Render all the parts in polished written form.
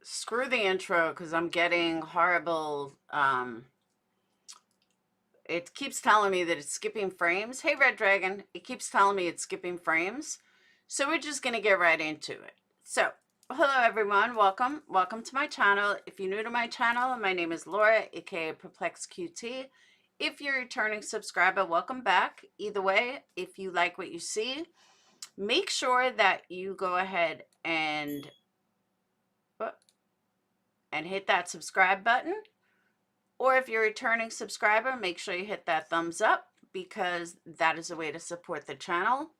Screw the intro because I'm getting horrible. It keeps telling me that it's skipping frames. Hey, Red Dragon, it keeps telling me it's skipping frames. So we're just going to get right into it. So, hello everyone. Welcome. Welcome to my channel. If you're new to my channel, my name is Laura, aka PURPLEXEDQT. If you're a returning subscriber, welcome back. Either way, if you like what you see, make sure that you go ahead and hit that subscribe button. Or if you're a returning subscriber, make sure you hit that thumbs up because that is a way to support the channel.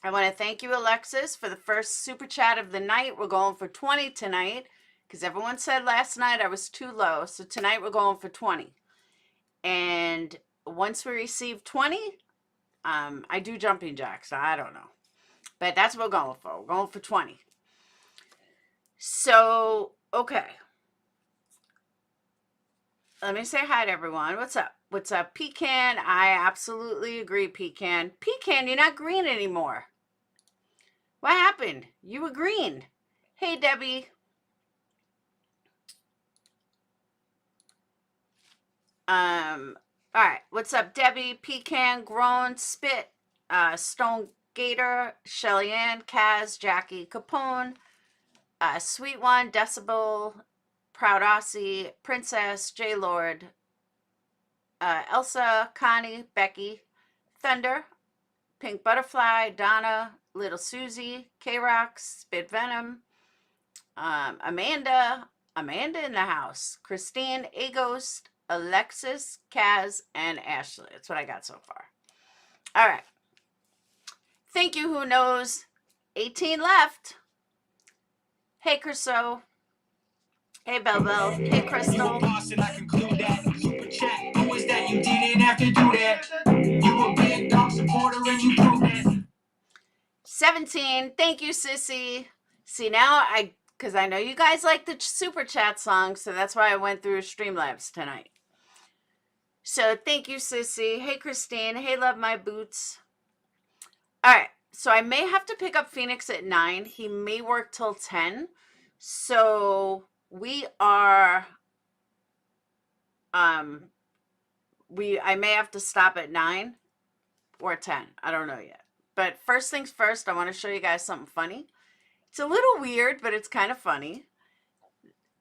I want to thank you, Alexis, for the first super chat of the night. We're going for 20 tonight because everyone said last night I was too low. So tonight we're going for 20. And once we receive 20, I do jumping jacks. So I don't know. But that's what we're going for. We're going for 20. So, okay. Let me say hi to everyone. What's up? What's up, Pecan? I absolutely agree, Pecan. Pecan, you're not green anymore. What happened? You were green. Hey, Debbie. All right. What's up, Debbie? Pecan, Grown, Spit, Stone Gator, Shelly Ann, Kaz, Jackie, Capone, Sweet One, Decibel, Proud Aussie, Princess, J Lord, Elsa, Connie, Becky, Thunder, Pink Butterfly, Donna, Little Susie, K-Rox, Spit Venom, Amanda in the house, Christine, A-Ghost, Alexis, Kaz, and Ashley. That's what I got so far. All right. Thank you, who knows. 18 left. Hey, Crusoe. Hey, Bell Bell. Hey, Crystal. I conclude that. Super chat. Who is that? You didn't have to do that. You a big dog supporter and you prove that. 17. Thank you, Sissy. See, now because I know you guys like the super chat song, so that's why I went through Streamlabs tonight. So thank you, Sissy. Hey, Christine. Hey, Love My Boots. All right. So I may have to pick up Phoenix at 9. He may work till 10. So we are, I may have to stop at 9 or 10. I don't know yet. But first things first, I want to show you guys something funny. It's a little weird, but it's kind of funny.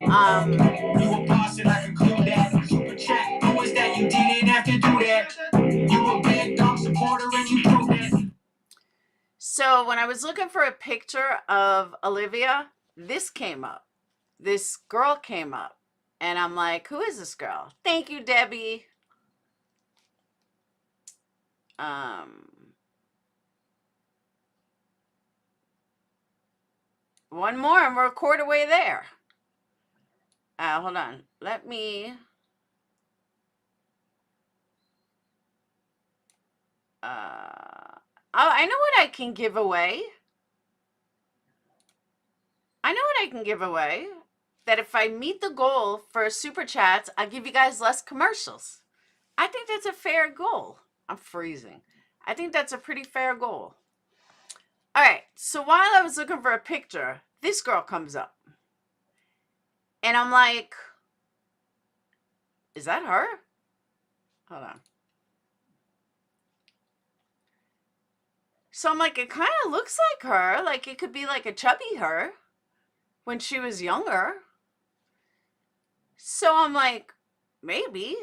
You a boss and I conclude that. Super chat. Who is that? You didn't have to do that. You a big dog supporter and you prove that. So when I was looking for a picture of Olivia, this came up. This girl came up. And I'm like, who is this girl? Thank you, Debbie. One more and we're a quarter way there. Hold on. Let me... I know what I can give away. That if I meet the goal for super chats, I'll give you guys less commercials. I think that's a fair goal. I'm freezing. I think that's a pretty fair goal. All right. So while I was looking for a picture, this girl comes up. And I'm like, is that her? Hold on. So I'm like, it kind of looks like her. Like it could be like a chubby her when she was younger. So I'm like, maybe.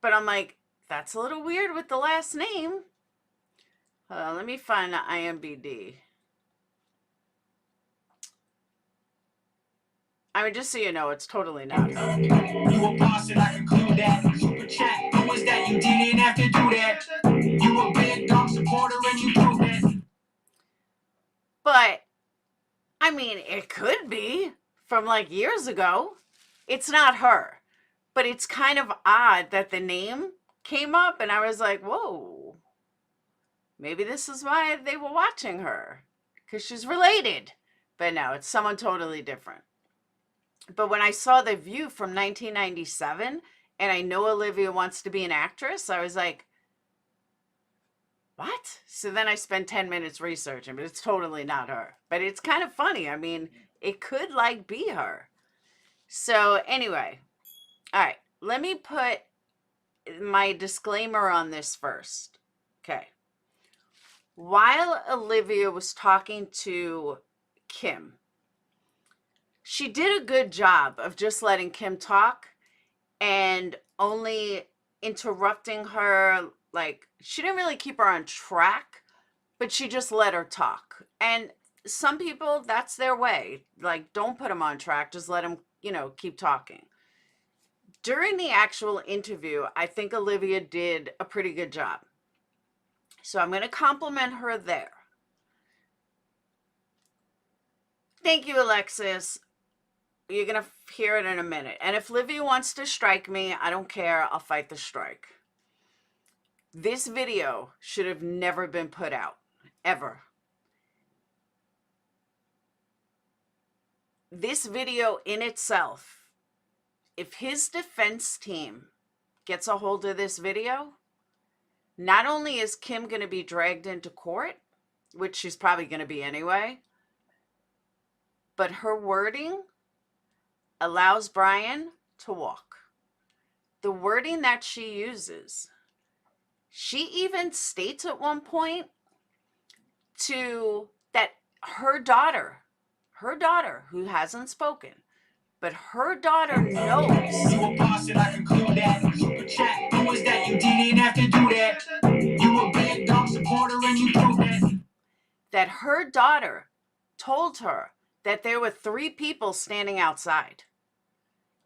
But I'm like, that's a little weird with the last name. Let me find the IMBD. I mean, just so you know, it's totally not her. You a boss and I conclude that. Super chat. Who is that? You didn't have to do that. You a big dog supporter and you prove that. But, I mean, it could be from like years ago. It's not her. But it's kind of odd that the name came up and I was like, whoa. Maybe this is why they were watching her. Because she's related. But no, it's someone totally different. But when I saw The View from 1997, and I know Olivia wants to be an actress, I was like, what? So then I spent 10 minutes researching, but it's totally not her. But it's kind of funny. I mean, it could like be her. So anyway, all right, let me put my disclaimer on this first. Okay. While Olivia was talking to Kim, she did a good job of just letting Kim talk and only interrupting her. Like, she didn't really keep her on track, but she just let her talk. And some people, that's their way. Like, don't put them on track. Just let them, keep talking. During the actual interview, I think Olivia did a pretty good job. So I'm going to compliment her there. Thank you, Alexis. You're going to hear it in a minute. And if Livia wants to strike me, I don't care. I'll fight the strike. This video should have never been put out, ever. This video in itself, if his defense team gets a hold of this video, not only is Kim going to be dragged into court, which she's probably going to be anyway, but her wording allows Bryan to walk. The wording that she uses, she even states at one point that her daughter, who hasn't spoken, but her daughter knows. You a boss and I conclude that. Super chat. Who was that? You didn't have to do that. You a big dog supporter and you prove that. That her daughter told her that there were 3 people standing outside.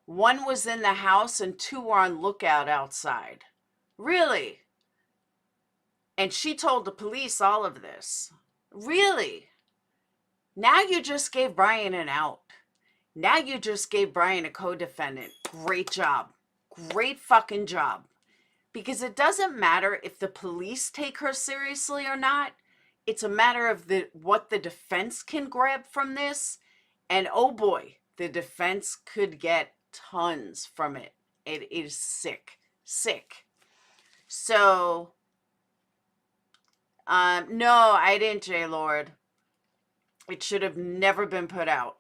1 was in the house and 2 were on lookout outside. Really? And she told the police all of this. Really? Now you just gave Bryan an out. Now you just gave Bryan a co-defendant. Great job. Great fucking job. Because it doesn't matter if the police take her seriously or not. It's a matter of what the defense can grab from this. And oh boy, the defense could get tons from it. It is sick. Sick. So, no, I didn't, J-Lord. It should have never been put out.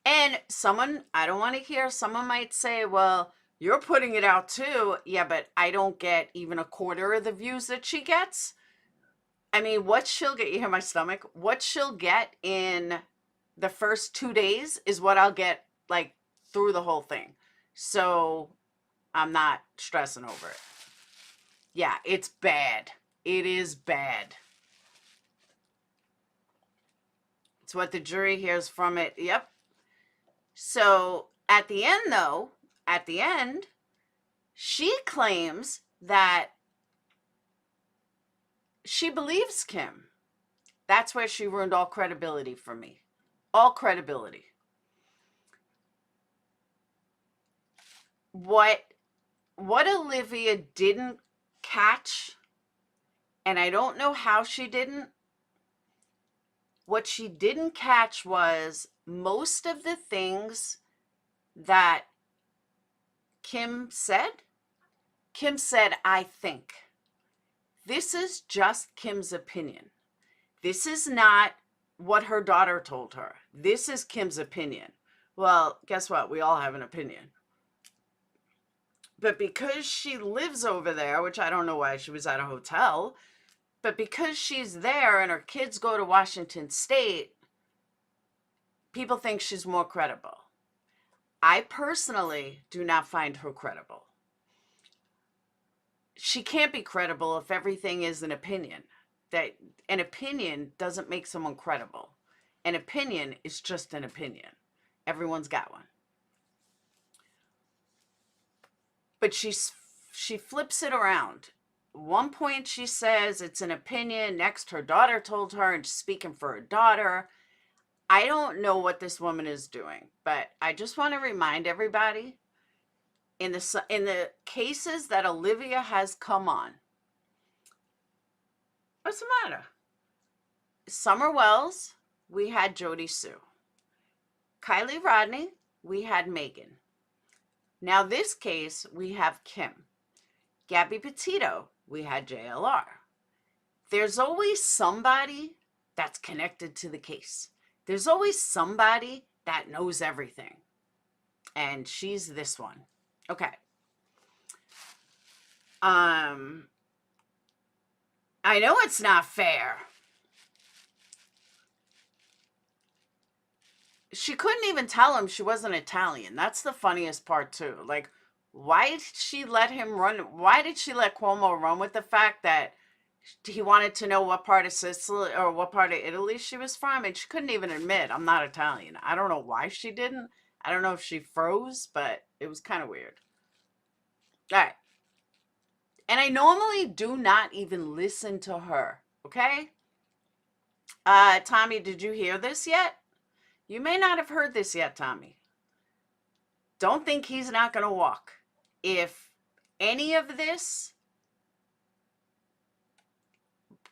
And someone, I don't want to hear, someone might say, well, you're putting it out too. Yeah, but I don't get even a quarter of the views that she gets. I mean, what she'll get, you hear my stomach? What she'll get in the first 2 days is what I'll get, like, through the whole thing. So I'm not stressing over it. Yeah, it's bad. It is bad. It's what the jury hears from it. Yep. So at the end, though, she claims that she believes Kim. That's where she ruined all credibility for me. All credibility. What Olivia didn't catch, and I don't know how she didn't, what she didn't catch was most of the things that Kim said, I think. This is just Kim's opinion. This is not what her daughter told her. This is Kim's opinion. Well, guess what? We all have an opinion. But because she lives over there, which I don't know why she was at a hotel, but because she's there and her kids go to Washington State, people think she's more credible. I personally do not find her credible. She can't be credible if everything is an opinion. That an opinion doesn't make someone credible. An opinion is just an opinion. Everyone's got one. But she flips it around. One point she says it's an opinion. Next, her daughter told her, and she's speaking for her daughter. I don't know what this woman is doing, but I just want to remind everybody, in the cases that Olivia has come on, what's the matter? Summer Wells, we had Jody Sue. Kylie Rodney, we had Megan. Now this case, we have Kim. Gabby Petito, we had JLR. There's always somebody that's connected to the case. There's always somebody that knows everything. And she's this one. Okay. I know it's not fair. She couldn't even tell him she wasn't Italian. That's the funniest part too. Like, why did she let him run? Why did she let Cuomo run with the fact that he wanted to know what part of Sicily or what part of Italy she was from? And she couldn't even admit, I'm not Italian. I don't know why she didn't. I don't know if she froze, but it was kind of weird. All right. And I normally do not even listen to her. Okay. Tommy, did you hear this yet? You may not have heard this yet, Tommy. Don't think he's not going to walk. If any of this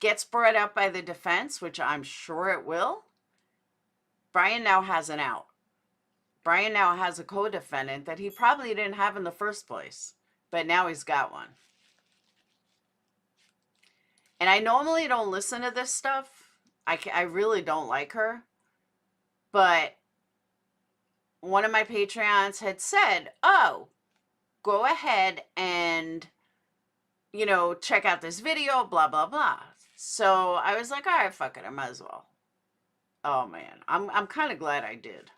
gets brought up by the defense, which I'm sure it will, Bryan now has an out. Bryan now has a co-defendant that he probably didn't have in the first place, but now he's got one. And I normally don't listen to this stuff. I really don't like her. But one of my Patreons had said, oh, go ahead and, you know, check out this video, blah, blah, blah. So I was like, all right, fuck it, I might as well. Oh, man, I'm kind of glad I did.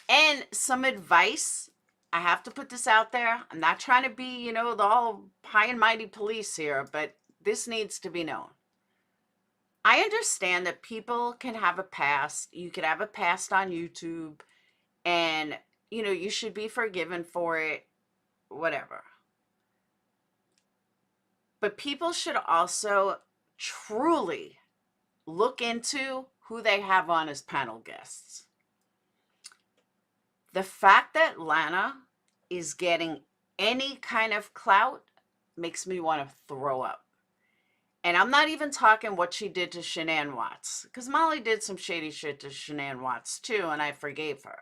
And some advice, I have to put this out there. I'm not trying to be, you know, the all high and mighty police here, but this needs to be known. I understand that people can have a past. You could have a past on YouTube and, you know, you should be forgiven for it, whatever. But people should also truly look into who they have on as panel guests. The fact that Lana is getting any kind of clout makes me want to throw up. And I'm not even talking what she did to Shanann Watts, because Molly did some shady shit to Shanann Watts too, and I forgave her.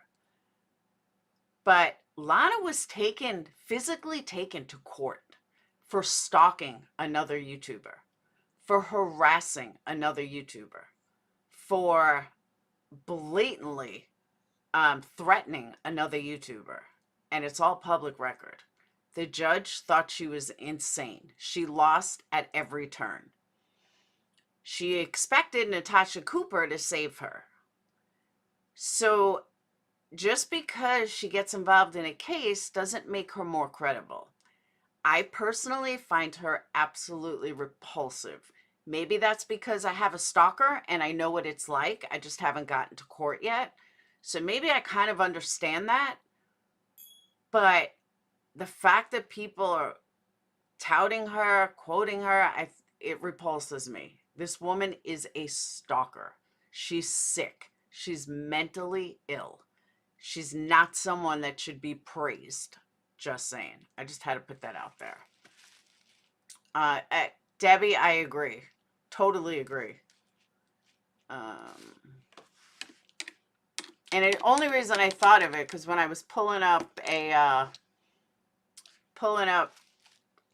But Lana was physically taken to court for stalking another YouTuber, for harassing another YouTuber, for blatantly threatening another YouTuber. And it's all public record. The judge thought she was insane. She lost at every turn. She expected Natasha Cooper to save her. So just because she gets involved in a case doesn't make her more credible. I personally find her absolutely repulsive. Maybe that's because I have a stalker and I know what it's like. I just haven't gotten to court yet. So maybe I kind of understand that. But the fact that people are touting her, quoting her, it repulses me. This woman is a stalker. She's sick. She's mentally ill. She's not someone that should be praised. Just saying. I just had to put that out there. Debbie, I agree. Totally agree. And the only reason I thought of it, because when I was pulling up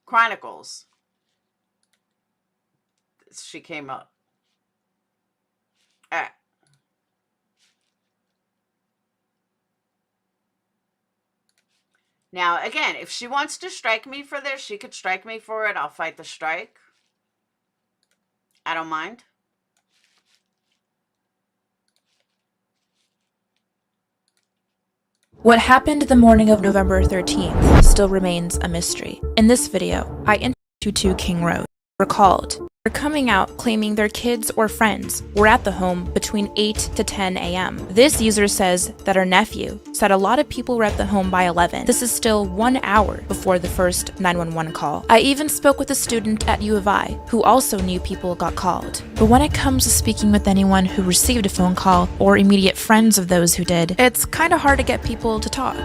Chronicles, she came up. All right. Now, again, if she wants to strike me for this, she could strike me for it. I'll fight the strike. I don't mind. What happened the morning of November 13th still remains a mystery. In this video, I interviewed King Rose, recalled. They're coming out claiming their kids or friends were at the home between 8 to 10 a.m. This user says that her nephew said a lot of people were at the home by 11. This is still 1 hour before the first 911 call. I even spoke with a student at U of I who also knew people got called. But when it comes to speaking with anyone who received a phone call or immediate friends of those who did, it's kind of hard to get people to talk.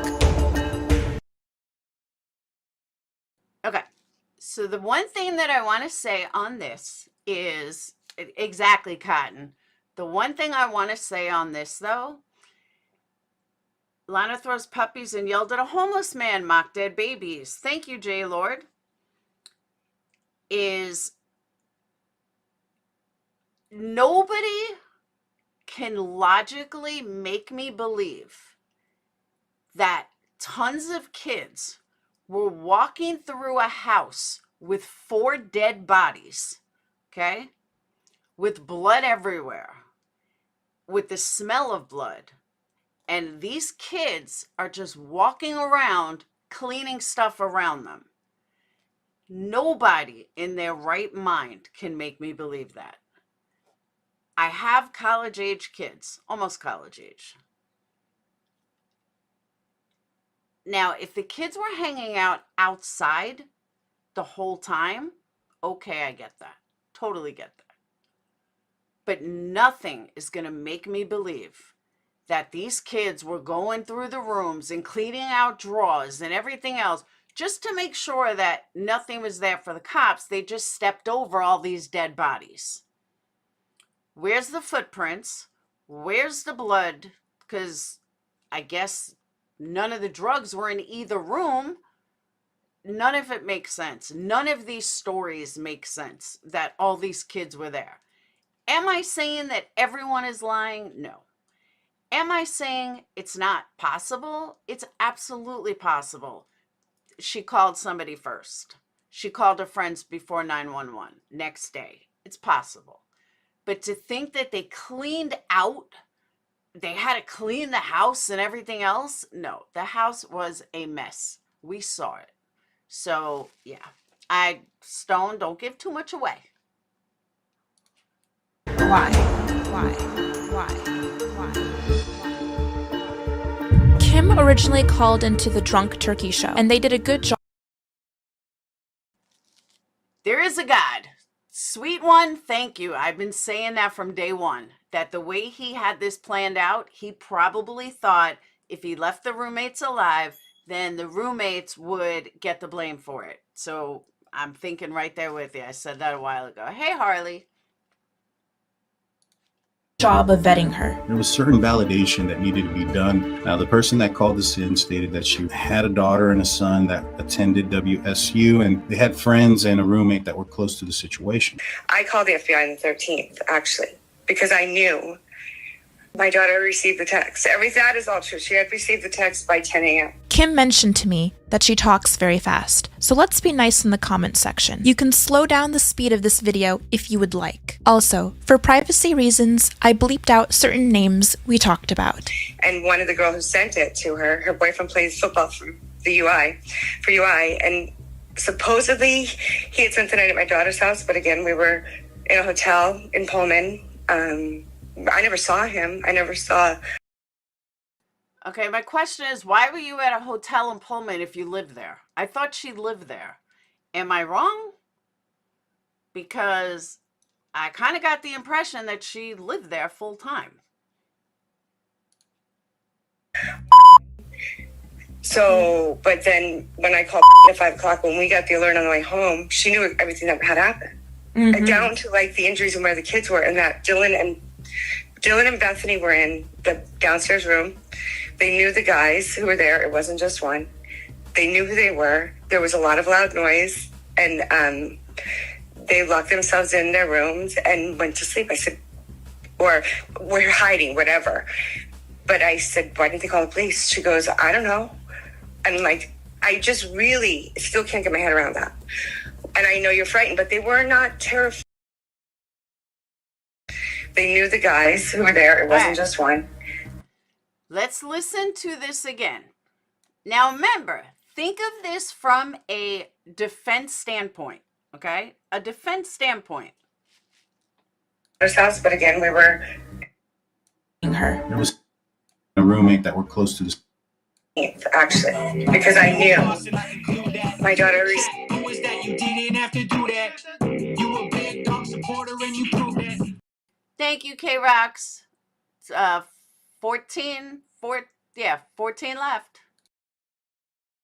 Okay. So the one thing that I want to say on this is exactly, Cotton. The one thing I want to say on this, though, Lana throws puppies and yelled at a homeless man, mock dead babies. Thank you, J. Lord. Is nobody can logically make me believe that tons of kids were walking through a house with 4 dead bodies, okay, with blood everywhere, with the smell of blood. And these kids are just walking around cleaning stuff around them. Nobody in their right mind can make me believe that. I have college-age kids, almost college age. Now, if the kids were hanging out outside the whole time, okay, I get that. Totally get that. But nothing is going to make me believe that these kids were going through the rooms and cleaning out drawers and everything else just to make sure that nothing was there for the cops. They just stepped over all these dead bodies. Where's the footprints? Where's the blood? Because I guess none of the drugs were in either room. None of it makes sense. None of these stories make sense that all these kids were there. Am I saying that everyone is lying? No. Am I saying it's not possible? It's absolutely possible. She called somebody first. She called her friends before 911 next day. It's possible. But to think that they cleaned out, they had to clean the house and everything else? No, the house was a mess. We saw it. So, yeah. Stone, don't give too much away. Why? Kim originally called into the Drunk Turkey show, and they did a good job. There is a God. Sweet one, thank you. I've been saying that from day one, that the way he had this planned out, he probably thought if he left the roommates alive, then the roommates would get the blame for it. So I'm thinking right there with you. I said that a while ago. Hey, Harley. Job of vetting her. There was certain validation that needed to be done. Now, the person that called us in stated that she had a daughter and a son that attended WSU, and they had friends and a roommate that were close to the situation. I called the FBI on the 13th, actually, because I knew my daughter received the text. That is all true. She had received the text by 10 a.m. Kim mentioned to me that she talks very fast, so let's be nice in the comment section. You can slow down the speed of this video if you would like. Also, for privacy reasons, I bleeped out certain names we talked about. And one of the girls who sent it to her boyfriend plays football for UI, and supposedly he had spent the night at my daughter's house, but again, we were in a hotel in Pullman. I never saw him. Okay, my question is, why were you at a hotel in Pullman if you lived there? I thought she lived there. Am I wrong? Because I kind of got the impression that she lived there full time. So, but then when I called at 5 o'clock, when we got the alert on the way home, she knew everything that had happened. Mm-hmm. Down to like the injuries and where the kids were, and that Dylan and Bethany were in the downstairs room. They knew the guys who were there. It wasn't just one. They knew who they were. There was a lot of loud noise, and they locked themselves in their rooms and went to sleep. I said, or we're hiding, whatever. But I said, why didn't they call the police? She goes, I don't know. And like, I just really still can't get my head around that. And I know you're frightened, but they were not terrified. They knew the guys who were there. It wasn't just one. Let's listen to this again. Now remember, think of this from a defense standpoint, okay? A defense standpoint. House, but again, we were her. There was a roommate that were close to this. Actually, because I knew my daughter. Thank you, K-Rox. 14 left.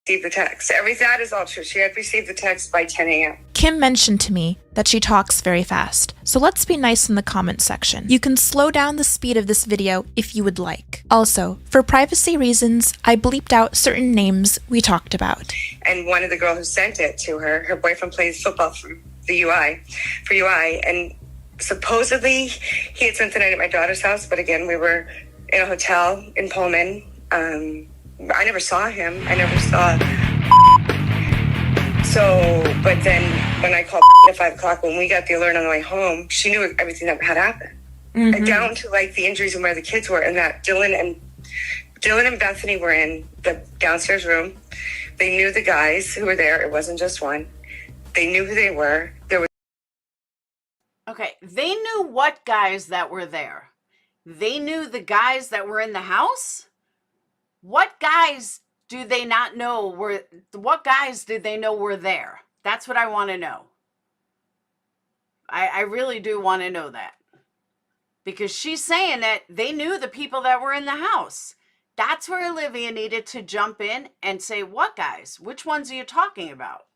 Received the text. That is all true. She had received the text by 10 a.m. Kim mentioned to me that she talks very fast, so let's be nice in the comment section. You can slow down the speed of this video if you would like. Also, for privacy reasons, I bleeped out certain names we talked about. And one of the girls who sent it to her boyfriend plays football for UI, and supposedly he had spent the night at my daughter's house, but again, we were in a hotel in Pullman. I never saw him. I never saw. So, but then when I called at 5 o'clock, when we got the alert on the way home, she knew everything that had happened. Down to like the injuries and where the kids were, and that Dylan and Bethany were in the downstairs room. They knew the guys who were there. It wasn't just one. They knew who they were. There was. Okay, they knew what guys that were there. They knew the guys that were in the house? What guys do they not know what guys did they know were there? That's what I want to know. I really do want to know that. Because she's saying that they knew the people that were in the house. That's where Olivia needed to jump in and say, what guys? Which ones are you talking about?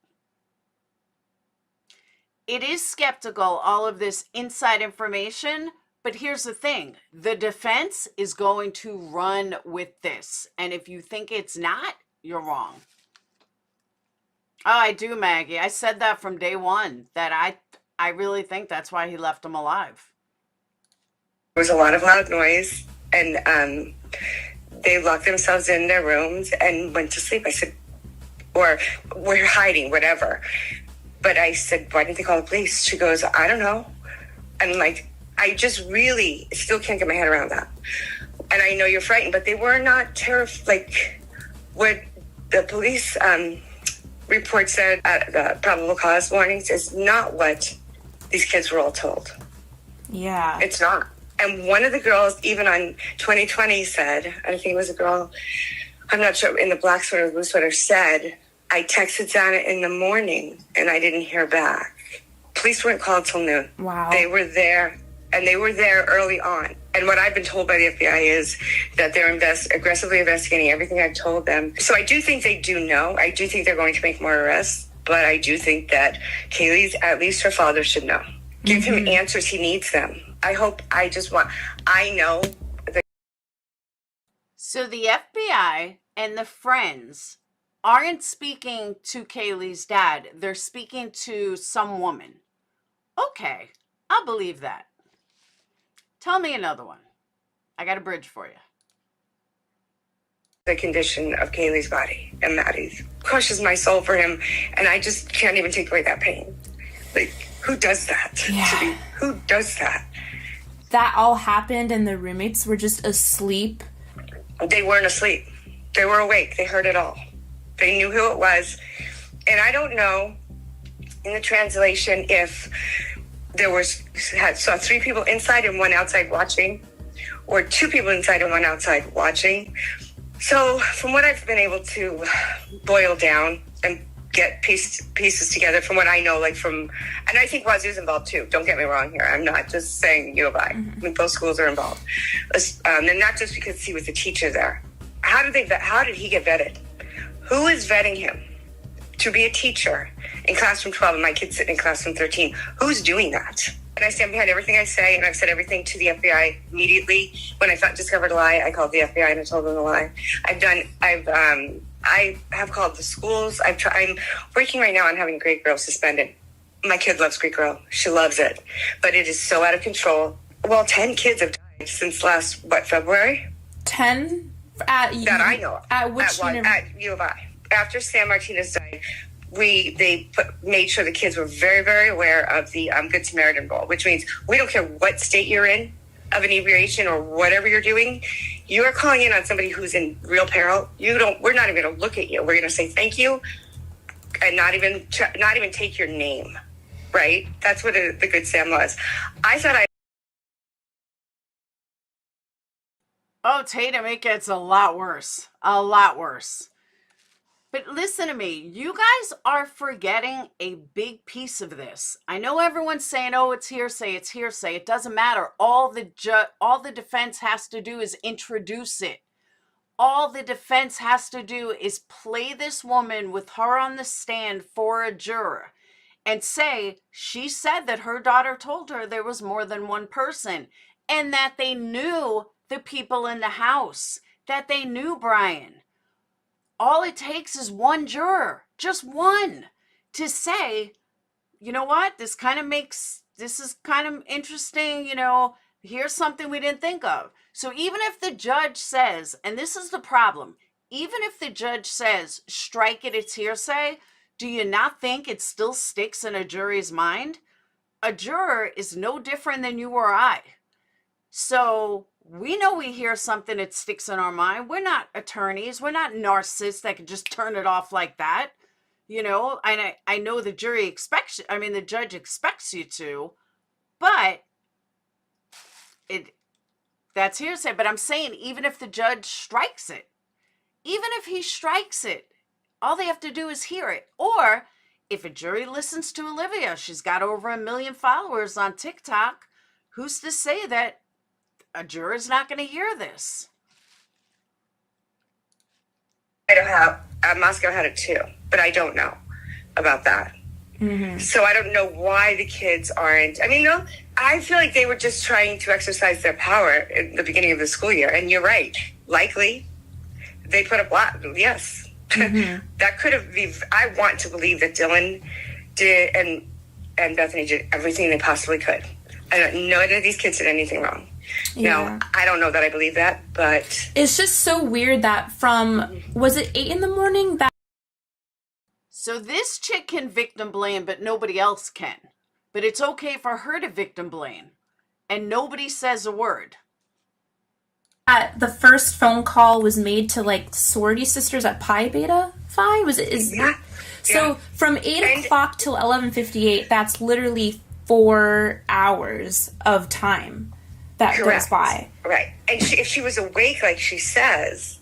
It is skeptical, all of this inside information, but here's the thing. The defense is going to run with this. And if you think it's not, you're wrong. Oh, I do, Maggie. I said that from day one, that I really think that's why he left him alive. There was a lot of loud noise, and they locked themselves in their rooms and went to sleep. I said, or we're hiding, whatever. But I said, why didn't they call the police? She goes, I don't know. And like, I just really still can't get my head around that. And I know you're frightened, but they were not terrified. Like, what the police report said, the probable cause warnings, is not what these kids were all told. Yeah. It's not. And one of the girls, even on 2020, said, I think it was a girl, I'm not sure, in the black sweater or blue sweater, said, I texted Dana in the morning and I didn't hear back. Police weren't called till noon. Wow. They were there, and they were there early on. And what I've been told by the FBI is that they're aggressively investigating everything I've told them. So I do think they do know. I do think they're going to make more arrests. But I do think that Kaylee's, at least her father, should know. Give him answers. He needs them. I know. So the FBI and the friends aren't speaking to Kaylee's dad. They're speaking to some woman. Okay, I'll believe that. Tell me another one. I got a bridge for you. The condition of Kaylee's body and Maddie's crushes my soul for him, and I just can't even take away that pain. Like, who does that? Yeah. Who does that? That all happened and the roommates were just asleep. They weren't asleep. They were awake. They heard it all. They knew who it was. And I don't know in the translation if there saw 3 people inside and 1 outside watching, or 2 people inside and 1 outside watching. So from what I've been able to boil down and get pieces together from what I know, and I think Wazoo's involved too. Don't get me wrong here. I'm not just saying U of I. I mean, both schools are involved. And not just because he was a teacher there. How did he get vetted? Who is vetting him to be a teacher in classroom 12 and my kids sitting in classroom 13? Who's doing that? And I stand behind everything I say, and I've said everything to the FBI immediately. When I discovered a lie, I called the FBI and I told them the lie. I have called the schools. I'm working right now on having Greek Girl suspended. My kid loves Greek Girl. She loves it. But it is so out of control. Well, 10 kids have died since last, February? 10? That I know of. At which at U of I. After Sam Martinez died, they made sure the kids were very, very aware of the Good Samaritan rule, which means we don't care what state you're in of inebriation or whatever you're doing. You are calling in on somebody who's in real peril. We're not even going to look at you. We're going to say thank you and not even take your name, right? That's what the Good Sam was. Oh, Tatum, it gets a lot worse. A lot worse. But listen to me. You guys are forgetting a big piece of this. I know everyone's saying, oh, it's hearsay, it's hearsay. It doesn't matter. All the defense has to do is introduce it. All the defense has to do is play this woman with her on the stand for a juror and say she said that her daughter told her there was more than one person and that they knew the people in the house, that they knew Bryan. All it takes is one juror, just one, to say, you know what, this is kind of interesting, here's something we didn't think of. So even if the judge says, and this is the problem, even if the judge says, strike it, it's hearsay, do you not think it still sticks in a jury's mind? A juror is no different than you or I. So we know we hear something, it sticks in our mind. We're not attorneys. We're not narcissists that can just turn it off like that. You know, and I know the jury expects, the judge expects you to, but that's hearsay. But I'm saying, even if the judge strikes it, even if he strikes it, all they have to do is hear it. Or if a jury listens to Olivia, she's got over 1 million followers on TikTok, who's to say that a juror's not going to hear this? Moscow had it too, but I don't know about that. Mm-hmm. So I don't know why the kids aren't. No, I feel like they were just trying to exercise their power at the beginning of the school year. And you're right. Likely, they put a block. Yes. Mm-hmm. That could have been. I want to believe that Dylan did and Bethany did everything they possibly could. None of these kids did anything wrong. Yeah. Now, I don't know that I believe that, but it's just so weird that was it 8 in the morning? So this chick can victim blame, but nobody else can. But it's okay for her to victim blame, and nobody says a word. The first phone call was made to like sorority sisters at Pi Beta Phi. Yeah. So from 8 o'clock till 11:58, that's literally 4 hours of time that correct. goes by. Right. And if she was awake, like she says,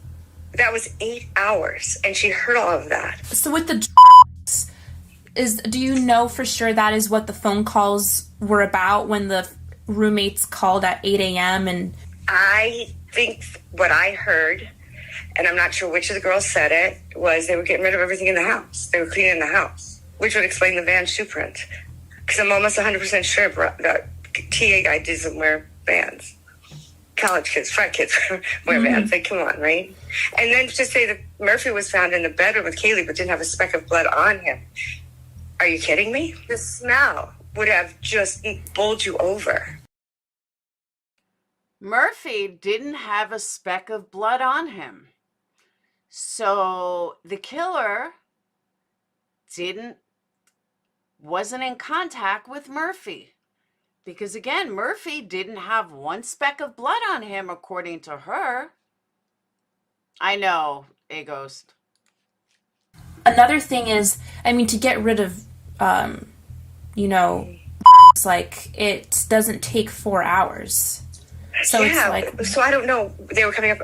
that was 8 hours, and she heard all of that. So with the do you know for sure that is what the phone calls were about when the roommates called at 8 a.m. and I think what I heard, and I'm not sure which of the girls said it, was they were getting rid of everything in the house. They were cleaning the house, which would explain the van shoe print. Because I'm almost 100% sure the TA guy doesn't wear Vans. College kids, frat kids wear Vans. Like, come on, right? And then to say that Murphy was found in the bedroom with Kaylee but didn't have a speck of blood on him. Are you kidding me? The smell would have just bowled you over. Murphy didn't have a speck of blood on him. So the killer wasn't in contact with Murphy. Because again, Murphy didn't have one speck of blood on him, according to her. I know, a ghost. Another thing is, to get rid of, it's like, it doesn't take 4 hours. So yeah, it's like, so I don't know.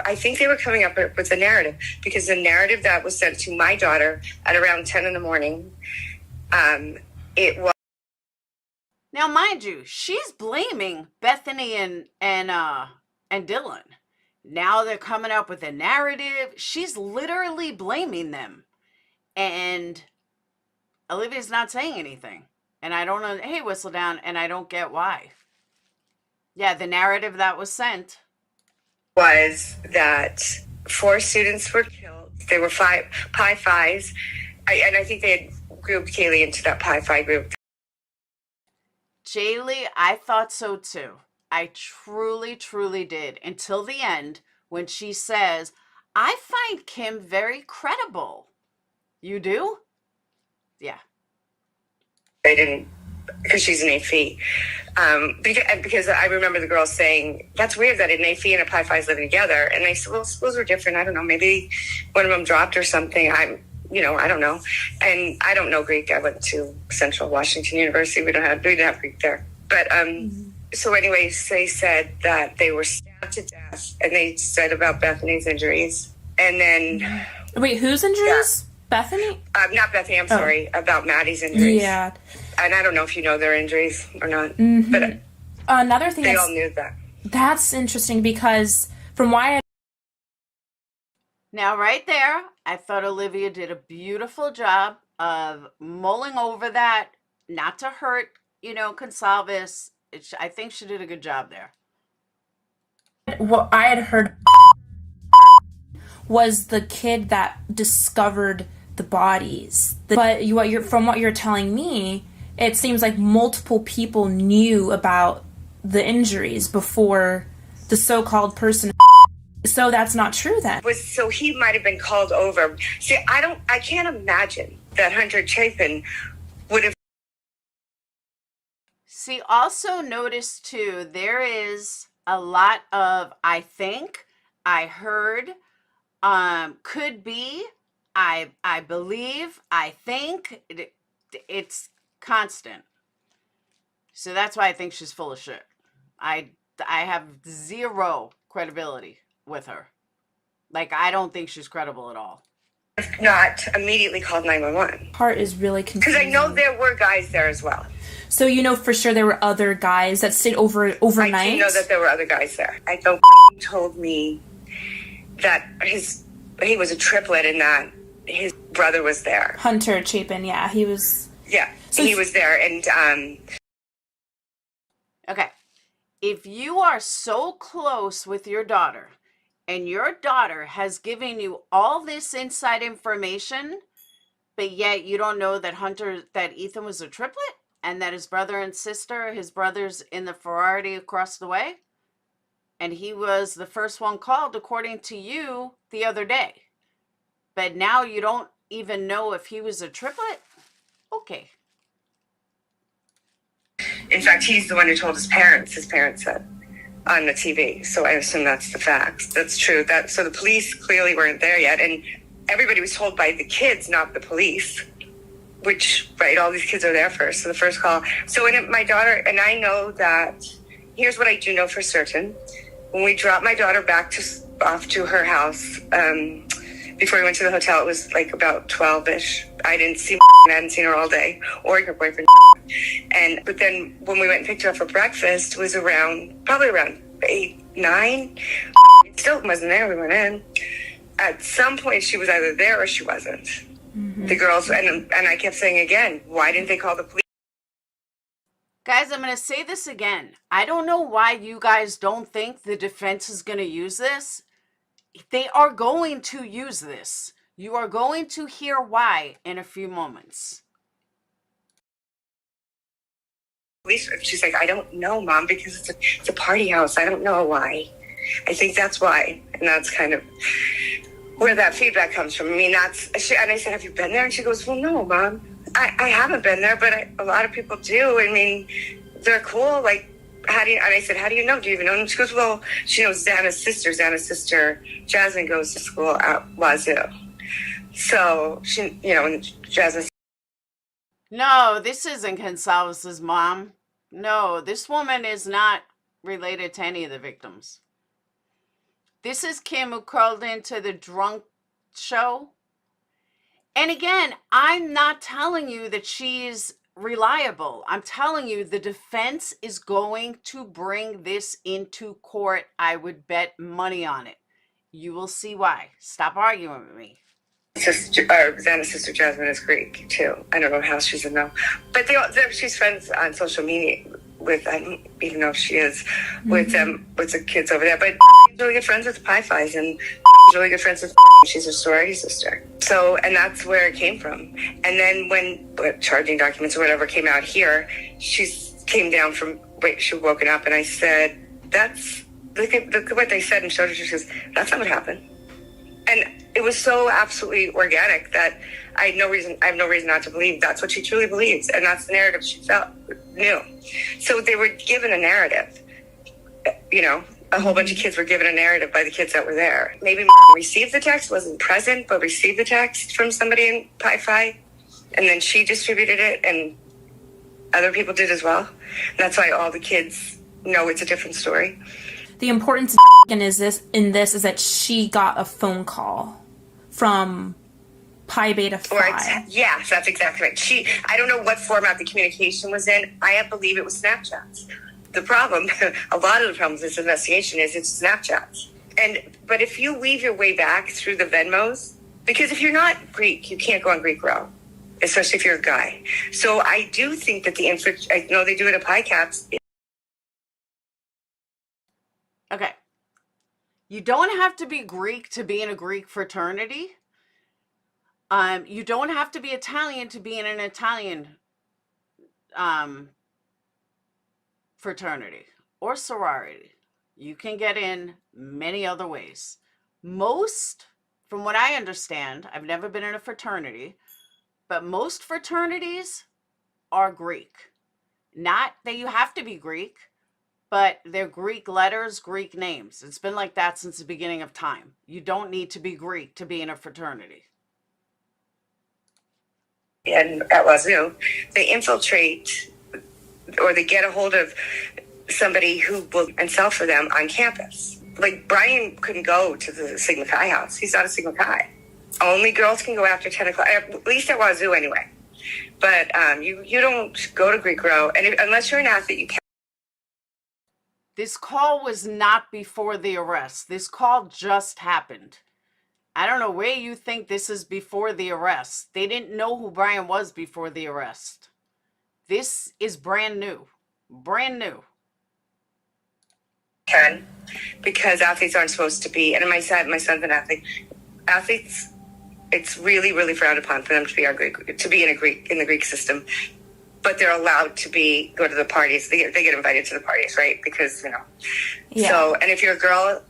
I think they were coming up with the narrative, because the narrative that was sent to my daughter at around 10 in the morning, it was. Now, mind you, she's blaming Bethany and Dylan. Now they're coming up with a narrative. She's literally blaming them. And Olivia's not saying anything. And I don't know. Hey, Whistle Down. And I don't get why. Yeah, the narrative that was sent was that 4 students were killed. They were Pi Phis. And I think they had grouped Kaylee into that Pi Phi group. Jaylee, I thought so too. I truly, truly did. Until the end, when she says, I find Kim very credible. You do? Yeah. They didn't, because she's an AFI. Because I remember the girls saying, that's weird that an AFI and a Pi Phi is living together. And they said, well, schools are different. I don't know. Maybe one of them dropped or something. I don't know. And I don't know Greek. I went to Central Washington University. We didn't have Greek there. But so anyways, they said that they were stabbed to death, and they said about Bethany's injuries. And then wait, whose injuries? Yeah. Bethany? Not Bethany. I'm sorry, about Maddie's injuries. Yeah. And I don't know if you know their injuries or not. Mm-hmm. But another thing, they all knew that. That's interesting, because from why Now, right there, I thought Olivia did a beautiful job of mulling over that, not to hurt, Consalvis. I think she did a good job there. What I had heard was the kid that discovered the bodies. But from what you're telling me, it seems like multiple people knew about the injuries before the so-called person So that's not true then. So he might have been called over. See, I can't imagine that Hunter Chapin would have. See, also notice too, there is a lot of I think, I heard, could be, I believe, I think. It's constant. So that's why I think she's full of shit. I have zero credibility with her. Like, I don't think she's credible at all. Not immediately called 911. Part is really confusing. Because I know there were guys there as well. So you know for sure there were other guys that stayed overnight? I do know that there were other guys there. I know told me that he was a triplet and that his brother was there. Hunter Chapin, yeah, he was. Yeah, so he was there. And okay, if you are so close with your daughter and your daughter has given you all this inside information, but yet you don't know that Ethan was a triplet and that his brother and sister, his brother's in the Ferrari across the way, and he was the first one called according to you the other day, but now you don't even know if he was a triplet? Okay. in fact, he's the one who told his parents said on the TV. So I assume that's the facts. That's true. So the police clearly weren't there yet. And everybody was told by the kids, not the police, which, right, all these kids are there first. So the first call. So when my daughter, and I know that, here's what I do know for certain. When we dropped my daughter off to her house, before we went to the hotel, it was like about 12-ish. I hadn't seen her all day, or her boyfriend. But then when we went and picked her up for breakfast, it was probably around 8, 9. Still wasn't there. We went in. At some point, she was either there or she wasn't. Mm-hmm. The girls, and I kept saying again, why didn't they call the police? Guys, I'm going to say this again. I don't know why you guys don't think the defense is going to use this. They are going to use this. You are going to hear why in a few moments. She's like, I don't know, Mom, because it's a party house. I don't know why. I think that's why. And that's kind of where that feedback comes from. I mean, and I said, have you been there? And she goes, well, no, Mom. I haven't been there, but a lot of people do. I mean, they're cool. Like, and I said, how do you know? Do you even know them? She goes, well, she knows Xana's sister. Xana's sister, Jasmine, goes to school at Wazoo. So, and Jasmine. No, this isn't Gonzalez's mom. No, this woman is not related to any of the victims. This is Kim, who crawled into the drunk show. And again, I'm not telling you that she's reliable. I'm telling you the defense is going to bring this into court. I would bet money on it. You will see why. Stop arguing with me. Xana's sister Jasmine is Greek too. I don't know how she's a no, but she's friends on social media with. I don't even know if she is with the kids over there. But she's really good friends with the Pi-Fis, and she's really good friends with. She's a sorority sister. So, and that's where it came from. And then when charging documents or whatever came out here, she came down from. She woken up, and I said, "That's look at what they said," and showed her. She says, "That's not what happened." And it was so absolutely organic that I have no reason not to believe that's what she truly believes. And that's the narrative she knew. So they were given a narrative, a whole bunch of kids were given a narrative by the kids that were there. Maybe received the text, wasn't present, but received the text from somebody in Pi-Fi. And then she distributed it and other people did as well. And that's why all the kids know it's a different story. The importance is that she got a phone call from Pi Beta Phi. Yes, that's exactly right. I don't know what format the communication was in. I believe it was Snapchats. The problem, a lot of the problems with this investigation is it's Snapchats. But if you weave your way back through the Venmos, because if you're not Greek, you can't go on Greek Row, especially if you're a guy. So I do think that I know they do it at Pi Caps. Okay. You don't have to be Greek to be in a Greek fraternity. You don't have to be Italian to be in an Italian fraternity or sorority. You can get in many other ways. Most, from what I understand, I've never been in a fraternity, but most fraternities are Greek. Not that you have to be Greek, but they're Greek letters, Greek names. It's been like that since the beginning of time. You don't need to be Greek to be in a fraternity. And at Wazoo, they infiltrate or they get a hold of somebody who will and sell for them on campus. Like Bryan couldn't go to the Sigma Chi house. He's not a Sigma Chi. Only girls can go after 10 o'clock, at least at Wazoo anyway. But you don't go to Greek Row, and unless you're an athlete, you can't. This call was not before the arrest. This call just happened. I don't know where you think this is before the arrest. They didn't know who Bryan was before the arrest. This is brand new. Brand new. Can, because athletes aren't supposed to be, and my son's an athlete. Athletes, it's really, really frowned upon for them to be in the Greek system. But they're allowed to go to the parties. They get invited to the parties, right? Because, Yeah. So, and if you're a girl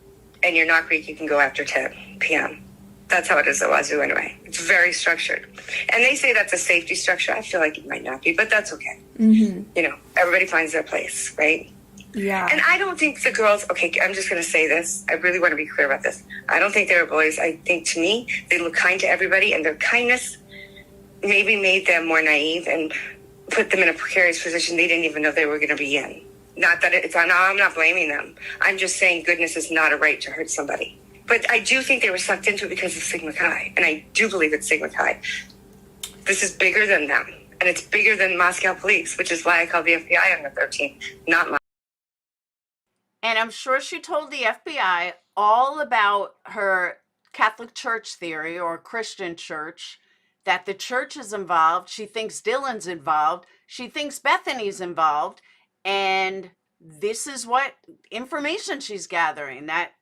and you're not Greek, you can go after 10 p.m. That's how it is at Wazoo anyway. It's very structured. And they say that's a safety structure. I feel like it might not be, but that's okay. Mm-hmm. Everybody finds their place, right? Yeah. And I don't think the girls, okay, I'm just going to say this. I really want to be clear about this. I don't think they were bullies. I think, to me, they look kind to everybody, and their kindness maybe made them more naive and put them in a precarious position they didn't even know they were going to be in. Not that I'm not blaming them. I'm just saying goodness is not a right to hurt somebody. But I do think they were sucked into it because of Sigma Chi. And I do believe it's Sigma Chi. This is bigger than them. And it's bigger than Moscow police, which is why I called the FBI on the 13th, not my. And I'm sure she told the FBI all about her Catholic Church theory or Christian church, that the church is involved. She thinks Dylan's involved. She thinks Bethany's involved. And this is what information she's gathering, that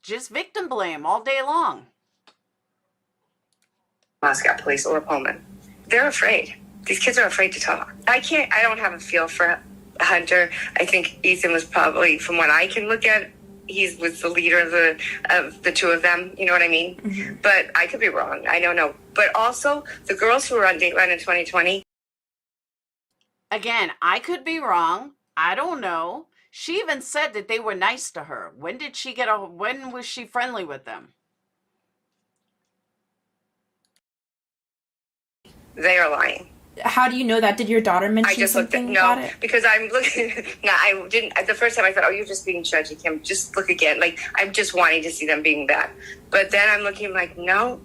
just victim blame all day long. Moscow police or Pullman. They're afraid. These kids are afraid to talk. I don't have a feel for Hunter. I think Ethan was probably, from what I can look at, he was the leader of the two of them. You know what I mean? Mm-hmm. But I could be wrong. I don't know. But also, the girls who were on Dateline in 2020. Again, I could be wrong. I don't know. She even said that they were nice to her. When was she friendly with them? They are lying. How do you know that? Did your daughter mention something about it? Because I'm looking. No, I didn't. The first time I thought, oh, you're just being judgy, Kim. Just look again. Like, I'm just wanting to see them being bad. But then I'm looking like, no,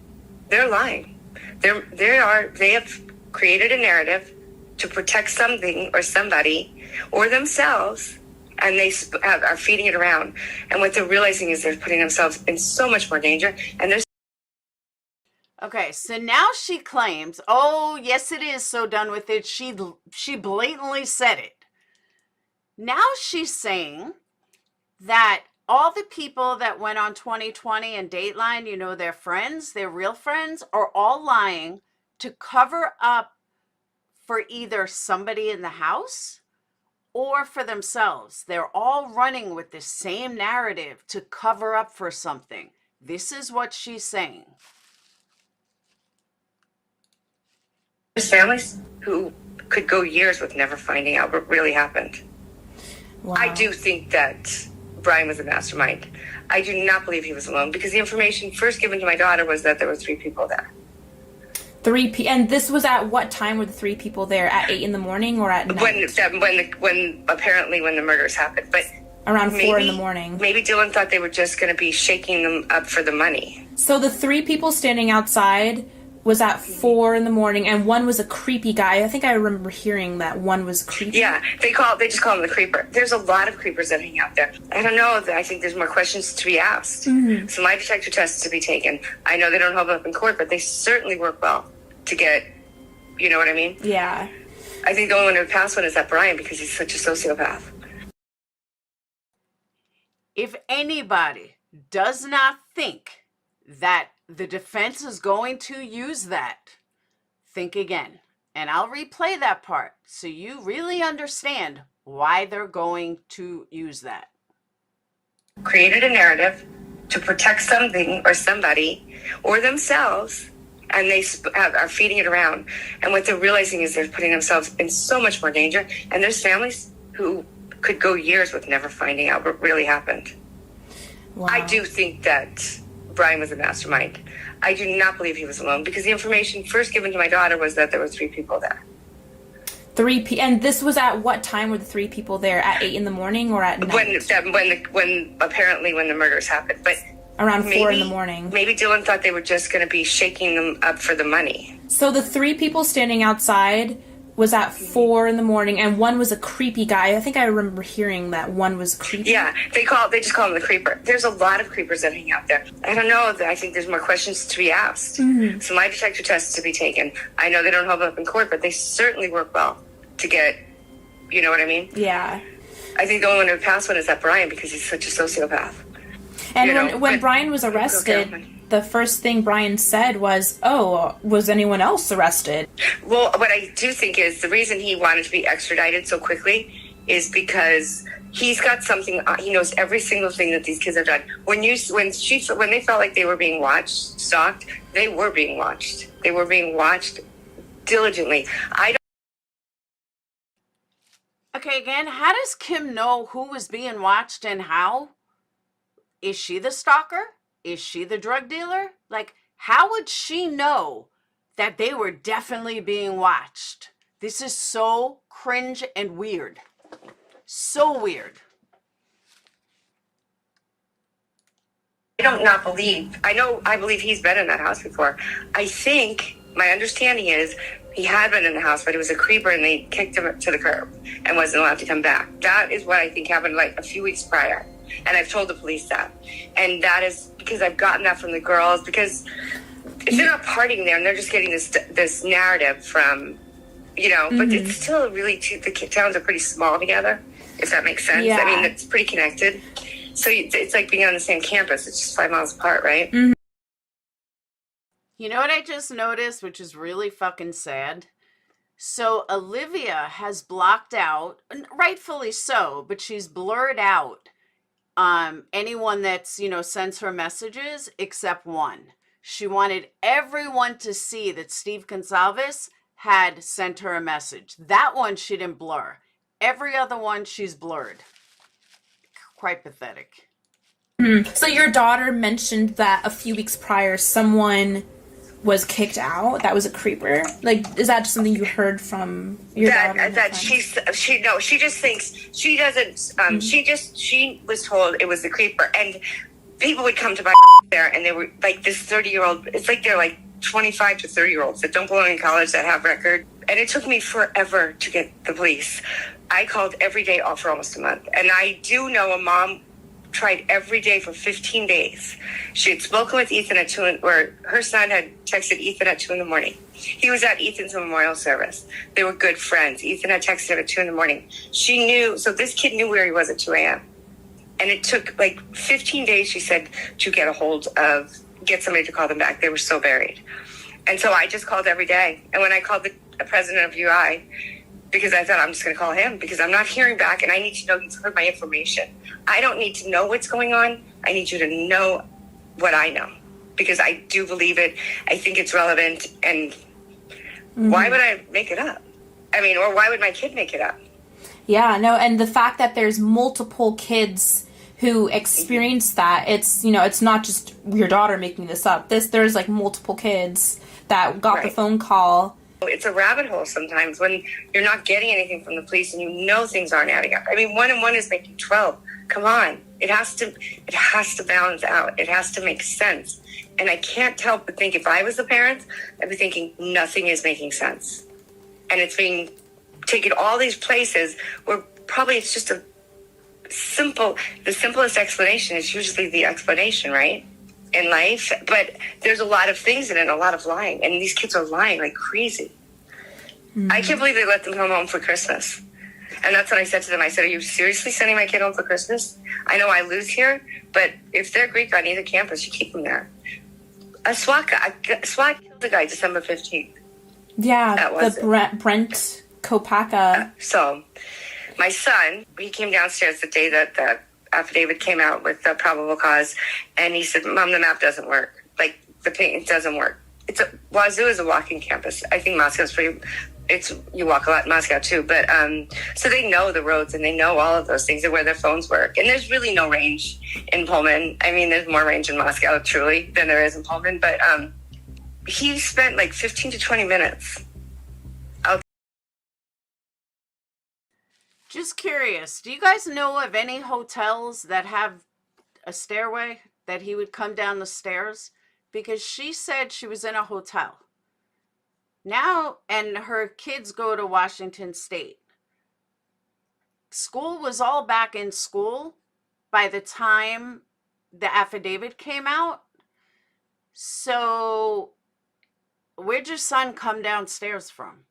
they're lying. They have created a narrative to protect something or somebody or themselves, and they are feeding it around. And what they're realizing is they're putting themselves in so much more danger. And there's. Okay, so now she claims, oh, yes, it is so done with it. She blatantly said it. Now she's saying that all the people that went on 2020 and Dateline, their friends, their real friends, are all lying to cover up for either somebody in the house or for themselves. They're all running with the same narrative to cover up for something. This is what she's saying. There's families who could go years with never finding out what really happened. Wow. I do think that Bryan was a mastermind. I do not believe he was alone, because the information first given to my daughter was that there were 3 people there. And this was at what time were the 3 people there? At 8 a.m. or at night? When apparently when the murders happened, but around 4 a.m. Maybe Dylan thought they were just going to be shaking them up for the money. So the 3 people standing outside was at 4 a.m, and one was a creepy guy. I think I remember hearing that one was creepy. Yeah, they just call him the creeper. There's a lot of creepers that hang out there. I don't know. I think there's more questions to be asked. Mm-hmm. Some lie detector tests to be taken. I know they don't hold up in court, but they certainly work well to get, you know what I mean? Yeah. I think the only one who would pass one is that Bryan, because he's such a sociopath. If anybody does not think that the defense is going to use that, think again. And I'll replay that part so you really understand why they're going to use that. created a narrative to protect something or somebody or themselves, and they are feeding it around. And what they're realizing is they're putting themselves in so much more danger. And there's families who could go years with never finding out what really happened. Wow. I do think that Bryan was a mastermind. I do not believe he was alone, because the information first given to my daughter was that there were 3 people there. And this was at what time were the 3 people there? At 8 in the morning or at night? When apparently when the murders happened, but around 4 in the morning. Maybe Dylan thought they were just going to be shaking them up for the money. So the 3 people standing outside was at 4 in the morning, and one was a creepy guy. I think I remember hearing that one was creepy. Yeah, they just call him the creeper. There's a lot of creepers that hang out there. I don't know. I think there's more questions to be asked. Mm-hmm. So my detector test is to be taken. I know they don't hold up in court, but they certainly work well to get, you know what I mean? Yeah. I think the only one who would pass one is that Bryan, because he's such a sociopath. And when Bryan was arrested, the first thing Bryan said was, "Oh, was anyone else arrested?" Well, what I do think is the reason he wanted to be extradited so quickly is because he's got something. He knows every single thing that these kids have done. When they felt like they were being watched, stalked, they were being watched. They were being watched diligently. Okay, again, how does Kim know who was being watched and how? Is she the stalker? Is she the drug dealer? Like, how would she know that they were definitely being watched? This is so cringe and weird. So weird. I believe he's been in that house before. I think my understanding is he had been in the house, but he was a creeper and they kicked him to the curb and wasn't allowed to come back. That is what I think happened like a few weeks prior. And I've told the police that. And that is because I've gotten that from the girls, because if they're not partying there and they're just getting this narrative from, but it's still really, the towns are pretty small together, if that makes sense. Yeah. I mean, it's pretty connected. So it's like being on the same campus. It's just 5 miles apart, right? Mm-hmm. You know what I just noticed, which is really fucking sad? So Olivia has blocked out, rightfully so, but she's blurred out anyone that's, sends her messages except one. She wanted everyone to see that Steve Gonsalves had sent her a message. That one she didn't blur. Every other one she's blurred. Quite pathetic. Mm-hmm. So your daughter mentioned that a few weeks prior someone was kicked out. That was a creeper. Like, is that just something you heard from your daughter? That she just thinks she doesn't. She was told it was the creeper, and people would come to buy there, and they were like this 30-year-old. It's like they're like 25 to 30-year-olds that don't belong in college that have record. And it took me forever to get the police. I called every day for almost a month, and I do know a mom tried every day for 15 days. She had spoken with Ethan at 2, where her son had texted Ethan at 2 in the morning. He was at Ethan's memorial service. They were good friends. Ethan had texted him at 2 in the morning. She knew, so this kid knew where he was at 2 a.m. And it took like 15 days, she said, to get somebody to call them back. They were so buried. And so I just called every day. And when I called the president of UI, because I thought I'm just going to call him because I'm not hearing back and I need to know he's heard my information. I don't need to know what's going on. I need you to know what I know because I do believe it. I think it's relevant. And why would I make it up? I mean, or why would my kid make it up? Yeah, no. And the fact that there's multiple kids who experience that, it's, it's not just your daughter making this up. There's like multiple kids that got the phone call. It's a rabbit hole sometimes when you're not getting anything from the police and things aren't adding up. I mean, 1 and 1 is making 12. Come on. It has to balance out. It has to make sense. And I can't help but think if I was the parent, I'd be thinking nothing is making sense. And it's being taken all these places where probably it's just the simplest explanation is usually the explanation, right? In life, but there's a lot of things in it, a lot of lying, and these kids are lying like crazy. I can't believe they let them come home for Christmas. And that's what I said to them. I said, are you seriously sending my kid home for Christmas? I know I lose here, but if they're Greek on either campus, you keep them there. A SWAT killed a guy December 15th. Yeah, Brent Kopaka. So my son, he came downstairs the day that affidavit came out with the probable cause, and he said, Mom, the map doesn't work. Like, the paint doesn't work. Wazoo is a walking campus. I think Moscow's you walk a lot in Moscow too, but so they know the roads and they know all of those things and where their phones work. And there's really no range in Pullman. I mean, there's more range in Moscow truly than there is in Pullman, but he spent like 15 to 20 minutes out. Just curious, do you guys know of any hotels that have a stairway that he would come down the stairs? Because she said she was in a hotel. Now, and her kids go to Washington State. School was all back in school by the time the affidavit came out. So, where'd your son come downstairs from?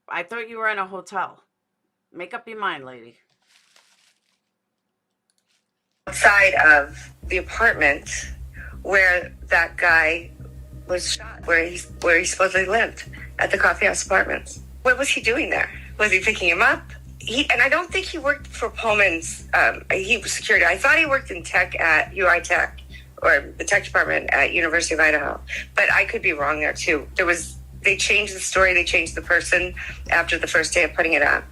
I thought you were in a hotel. Make up your mind, lady. Outside of the apartment where that guy was shot, where he supposedly lived, at the Coffee House Apartments. What was he doing there? Was he picking him up? And I don't think he worked for Pullman's. He was security. I thought he worked in tech at UI Tech, or the tech department at University of Idaho. But I could be wrong there too. They changed the story. They changed the person after the first day of putting it up.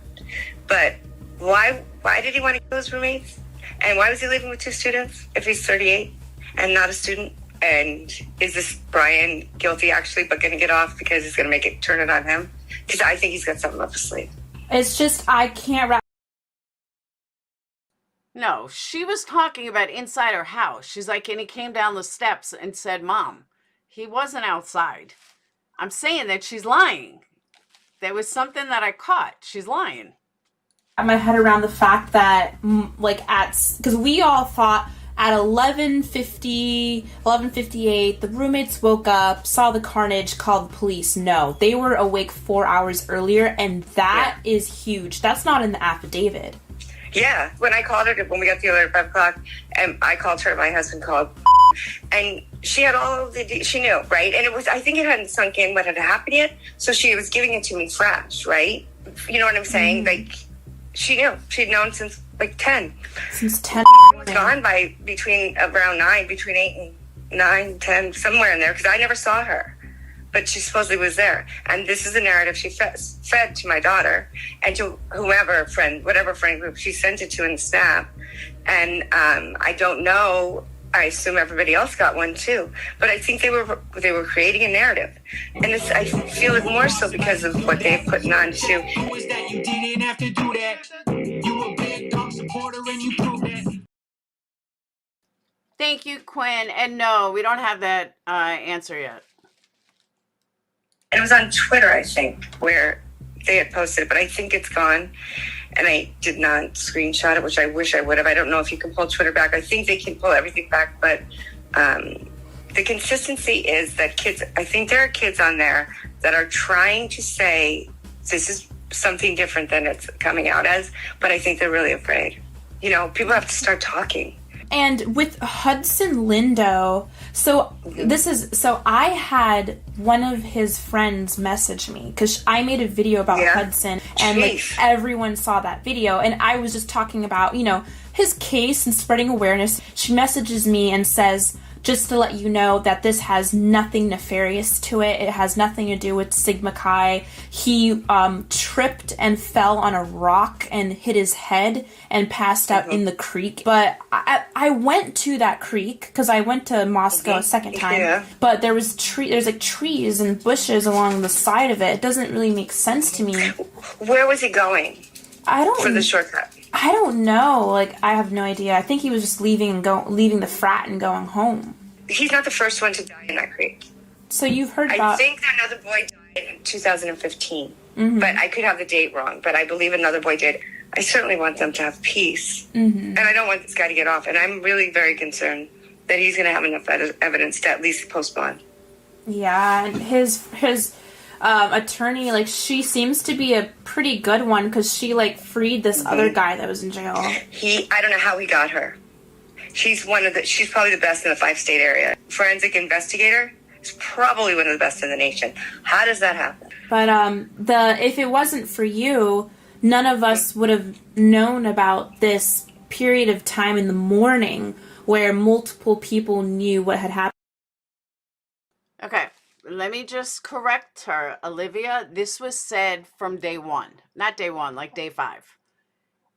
But why did he want to kill his roommates? And why was he living with 2 students if he's 38 and not a student? And is this Bryan guilty actually, but going to get off because he's going to turn it on him? Because I think he's got something up his sleeve. It's just, I can't wrap. No, she was talking about inside her house. She's like, and he came down the steps and said, Mom, he wasn't outside. I'm saying that she's lying. There was something that I caught. She's lying. My head around the fact that, because we all thought at 11:58, the roommates woke up, saw the carnage, called the police. No, they were awake 4 hours earlier, and that is huge. That's not in the affidavit. Yeah, when I called her, when we got the alert at 5 o'clock, and I called her, my husband called, and she had all of she knew, right? And I think it hadn't sunk in what had happened yet, so she was giving it to me fresh, right? You know what I'm saying? Like, she knew. She'd known since, 10. Since 10. Was gone by around 9, between 8 and 9, 10, somewhere in there, because I never saw her. But she supposedly was there. And this is the narrative she fed to my daughter and to whatever friend group she sent it to in the Snap. And I don't know. I assume everybody else got one too. But I think they were creating a narrative. And I feel it more so because of what they're putting on too. Was that you didn't have to do that? You a big dog supporter and you prove that. Thank you, Quinn. And no, we don't have that answer yet. And it was on Twitter, I think, where they had posted it, but I think it's gone. And I did not screenshot it, which I wish I would have. I don't know if you can pull Twitter back. I think they can pull everything back, but the consistency is that I think there are kids on there that are trying to say this is something different than it's coming out as, but I think they're really afraid. You know, people have to start talking. And with Hudson Lindo, so I had one of his friends message me because I made a video about Hudson, and everyone saw that video, and I was just talking about, his case and spreading awareness. She messages me and says, just to let you know that this has nothing nefarious to it. It has nothing to do with Sigma Chi. He tripped and fell on a rock and hit his head and passed out in the creek. But I went to that creek because I went to Moscow a second time. Yeah. But there's trees and bushes along the side of it. It doesn't really make sense to me. Where was he going? For the shortcut. I don't know. I have no idea. I think he was just leaving the frat and going home. He's not the first one to die in that creek. So you've heard about... I think another boy died in 2015. But I could have the date wrong. But I believe another boy did. I certainly want them to have peace. And I don't want this guy to get off. And I'm really very concerned that he's going to have enough evidence to at least post bond. Yeah, and his attorney, she seems to be a pretty good one because she freed this other guy that was in jail. I don't know how he got her. She's probably the best in the 5-state area. Forensic investigator is probably one of the best in the nation. How does that happen? But if it wasn't for you, none of us would have known about this period of time in the morning where multiple people knew what had happened. Okay, let me just correct her, Olivia. This was said from day one. Not day one, like day 5.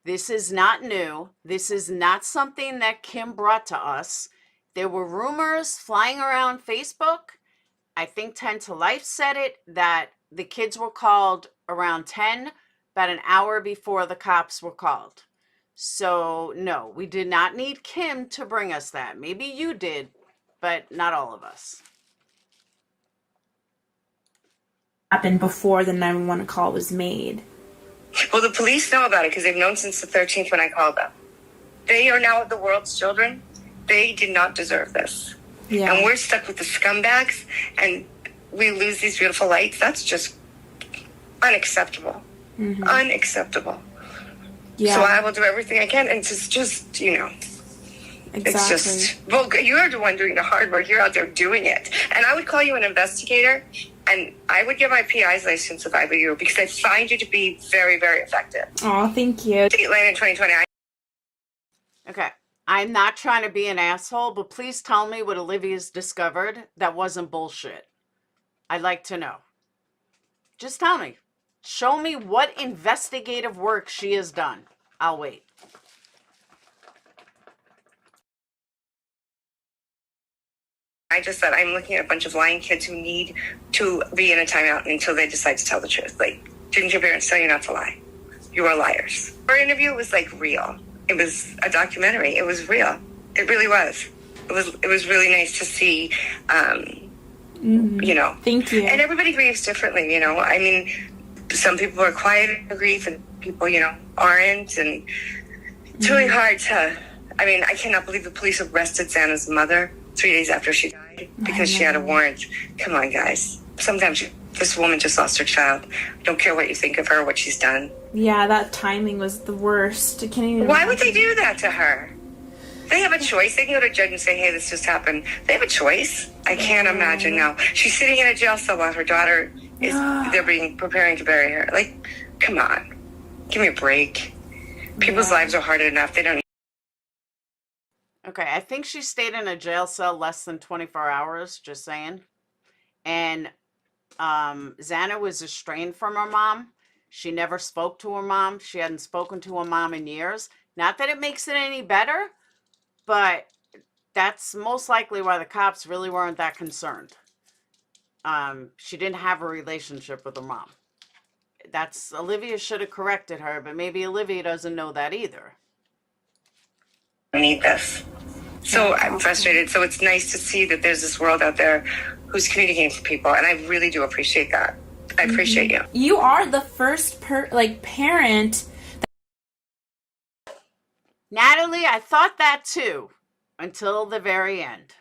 This is not new. This is not something that Kim brought to us. There were rumors flying around Facebook. I think 10 to Life said it, that the kids were called around 10, about an hour before the cops were called. So, no, we did not need Kim to bring us that. Maybe you did, but not all of us. Happened before the 911 call was made. Well, the police know about it because they've known since the 13th when I called them. They are now the world's children. They did not deserve this. Yeah. And we're stuck with the scumbags, and we lose these beautiful lights. That's just unacceptable. Mm-hmm. Unacceptable. Yeah. So I will do everything I can, and just you know, Exactly. it's just, well, you're the one doing the hard work. You're out there doing it. And I would call you an investigator, and I would get my PI's license if I were you, because I find you to be very, very effective. Oh, thank you. State land in 2020. Okay, I'm not trying to be an asshole, but please tell me what Olivia's discovered that wasn't bullshit. I'd like to know. Just tell me. Show me what investigative work she has done. I'll wait. I just said I'm looking at a bunch of lying kids who need to be in a timeout until they decide to tell the truth. Like, didn't your parents tell you not to lie? You are liars. Our interview was like real. It was a documentary. It was real. It really was. It was really nice to see, you know. Thank you. And everybody grieves differently, you know. I mean, some people are quiet in grief and people, you know, aren't. And it's really hard to, I mean, I cannot believe the police arrested Xana's mother 3 days after she died because she had a warrant. Come on, guys. Sometimes this woman just lost her child. Don't care what you think of her, what she's done. Yeah, that timing was the worst. I can't even Why would they do that to her? They have a choice. They can go to a judge and say, hey, this just happened. They have a choice. I can't imagine now. She's sitting in a jail cell while her daughter is, they're preparing to bury her. Like, come on. Give me a break. People's lives are hard enough. They don't. Okay, I think she stayed in a jail cell less than 24 hours, just saying. And Xana was estranged from her mom. She never spoke to her mom. She hadn't spoken to her mom in years. Not that it makes it any better, but that's most likely why the cops really weren't that concerned. She didn't have a relationship with her mom. That's, Olivia should have corrected her, but maybe Olivia doesn't know that either. I need this. So I'm frustrated. So it's nice to see that there's this world out there who's communicating to people, and I really do appreciate that. I appreciate you. You are the first parent. Natalie, I thought that too, until the very end.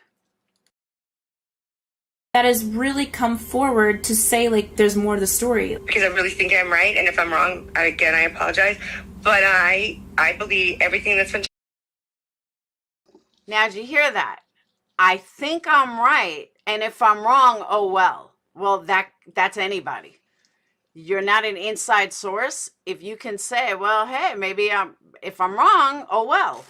That has really come forward to say, like, there's more to the story. Because I really think I'm right, and if I'm wrong, I apologize. But I believe everything that's been. Now, did you hear that? I think I'm right, and if I'm wrong, oh well. Well, that's anybody. You're not an inside source. If you can say, well, hey, maybe if I'm wrong, oh well.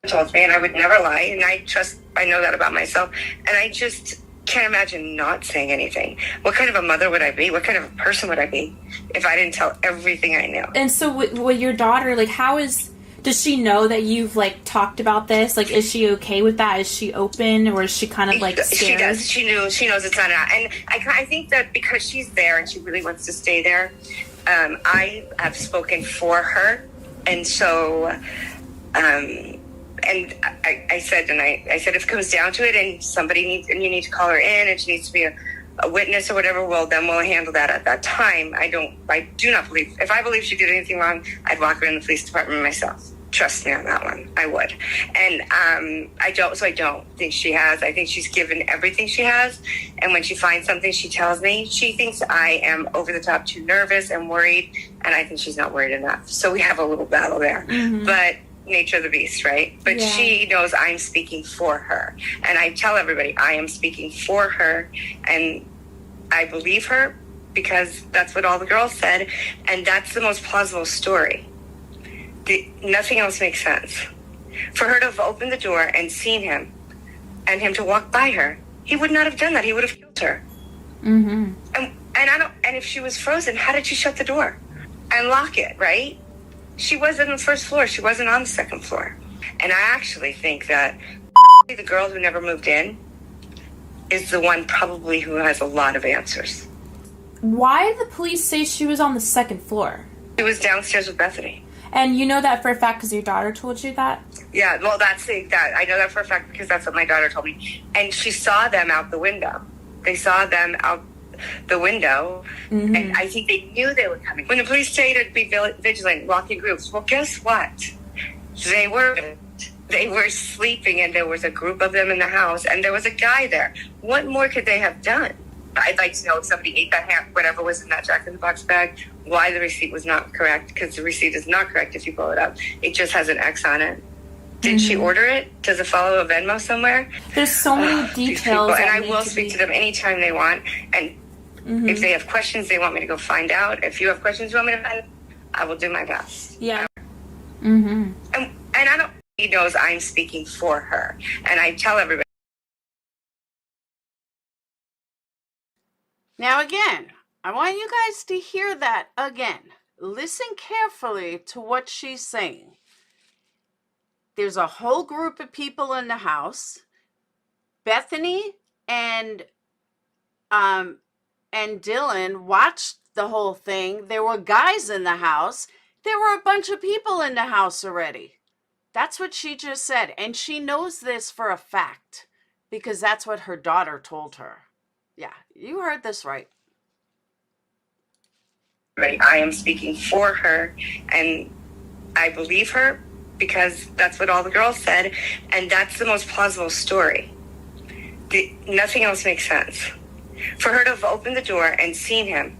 Told me, and I would never lie, and I know that about myself, and I just can't imagine not saying anything. What kind of a mother would I be? What kind of a person would I be if I didn't tell everything I knew? And so with your daughter, like, does she know that you've, like, talked about this? Like, is she okay with that? Is she open, or is she kind of, like, scared? She does. She knows it's not out. And I think that because she's there and she really wants to stay there, I have spoken for her. And so, and I said if it comes down to it and you need to call her in and she needs to be a witness or whatever, well, then we'll handle that at that time. I do not believe, if I believe she did anything wrong, I'd walk her in the police department myself. Trust me on that one. I would. And I don't think she has. I think she's given everything she has. And when she finds something, she tells me. She thinks I am over the top too nervous and worried. And I think she's not worried enough. So we have a little battle there. Mm-hmm. But nature of the beast, right? But she knows I'm speaking for her. And I tell everybody I am speaking for her. And I believe her because that's what all the girls said. And that's the most plausible story. Nothing else makes sense. For her to have opened the door and seen him, and him to walk by her, he would not have done that. He would have killed her. Mm-hmm. And if she was frozen, how did she shut the door and lock it? Right? She was on the first floor. She wasn't on the second floor. And I actually think that the girl who never moved in is the one probably who has a lot of answers. Why did the police say she was on the second floor? She was downstairs with Bethany. And you know that for a fact because your daughter told you that? Yeah, well, that I know that for a fact because that's what my daughter told me. And she saw them out the window. They saw them out the window, Mm-hmm. and I think they knew they were coming. When the police say to be vigilant, walk in groups, well, guess what? They were sleeping, and there was a group of them in the house, and there was a guy there. What more could they have done? I'd like to know if somebody ate that ham, whatever was in that Jack-in-the-Box bag, why the receipt was not correct, because the receipt is not correct if you pull it up. It just has an X on it. Did she order it? Does it follow a Venmo somewhere? There's so many These details. people. And that I need will to speak be- to them anytime they want. And if they have questions they want me to go find out. If you have questions you want me to find out, I will do my best. Yeah. Mm-hmm. And I don't, he knows I'm speaking for her. And I tell everybody. Now, again, I want you guys to hear that again. Listen carefully to what she's saying. There's a whole group of people in the house. Bethany and Dylan watched the whole thing. There were guys in the house. There were a bunch of people in the house already. That's what she just said. And she knows this for a fact because that's what her daughter told her. Yeah, you heard this right. I am speaking for her, and I believe her because that's what all the girls said, and that's the most plausible story. Nothing else makes sense. For her to have opened the door and seen him,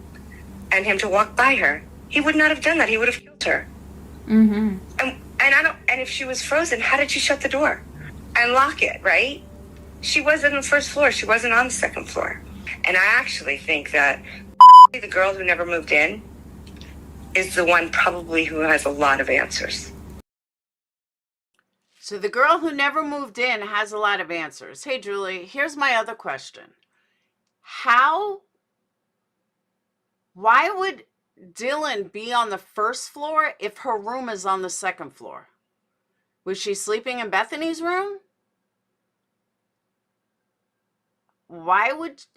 and him to walk by her, he would not have done that. He would have killed her. Mm-hmm. And if she was frozen, how did she shut the door and lock it? Right? She was on the first floor. She wasn't on the second floor. And I actually think that the girl who never moved in is the one probably who has a lot of answers. So the girl who never moved in has a lot of answers. Hey, Julie, here's my other question. Why would Dylan be on the first floor if her room is on the second floor? Was she sleeping in Bethany's room?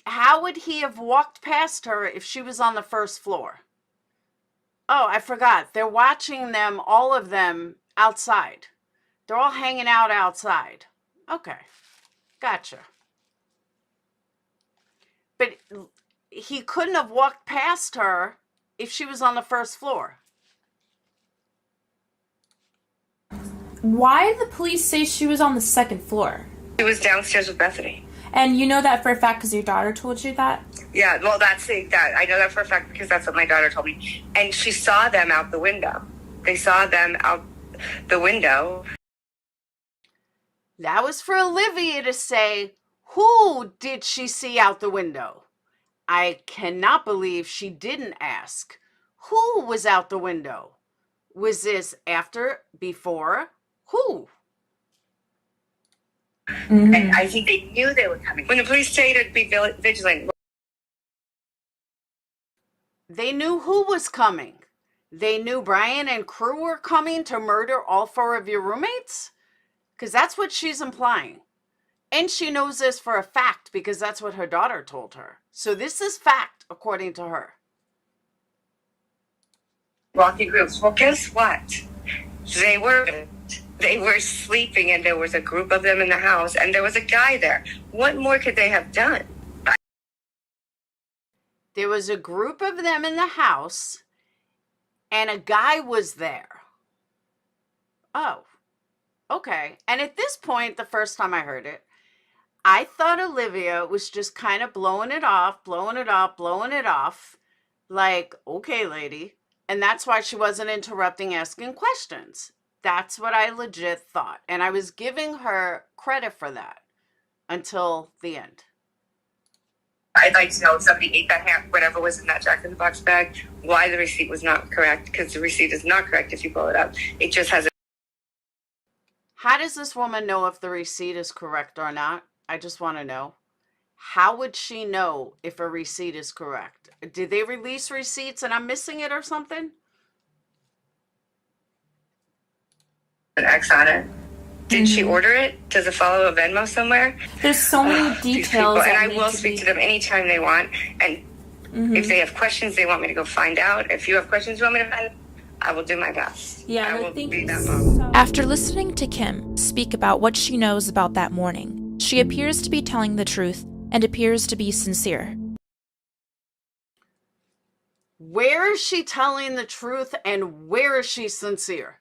How would he have walked past her if she was on the first floor? Oh, I forgot. They're watching them, all of them, outside. They're all hanging out outside. Okay. Gotcha. But he couldn't have walked past her if she was on the first floor. Why did the police say she was on the second floor? She was downstairs with Bethany. And you know that for a fact because your daughter told you that? Yeah, well, I know that for a fact because that's what my daughter told me. And she saw them out the window. They saw them out the window. That was for Olivia to say, who did she see out the window? I cannot believe she didn't ask. Who was out the window? Was this after, before? Who? Mm-hmm. And I think they knew they were coming. When the police say to be vigilant. They knew who was coming. They knew Bryan and crew were coming to murder all four of your roommates? Because that's what she's implying. And she knows this for a fact because that's what her daughter told her. So this is fact, according to her. Walking groups. Well, guess what? They were sleeping, and there was a group of them in the house, and there was a guy there. What more could they have done? There was a group of them in the house, and a guy was there. Oh, okay. And at this point, the first time I heard it, I thought Olivia was just kind of blowing it off. Like, okay, lady. And that's why she wasn't interrupting, asking questions. That's what I legit thought. And I was giving her credit for that until the end. I'd like to know if somebody ate that ham, whatever was in that Jack in the Box bag, why the receipt was not correct, because the receipt is not correct if you pull it up. It just has a... How does this woman know if the receipt is correct or not? I just want to know. How would she know if a receipt is correct? Did they release receipts and I'm missing it or something? an X on it. Did she order it? Does it follow a Venmo somewhere? There's so many These details. people. And I that will need to speak be- to them anytime they want. And if they have questions they want me to go find out, if you have questions you want me to find out, I will do my best. Yeah, I I will think be that mom. After listening to Kim speak about what she knows about that morning, she appears to be telling the truth and appears to be sincere. Where is she telling the truth and where is she sincere?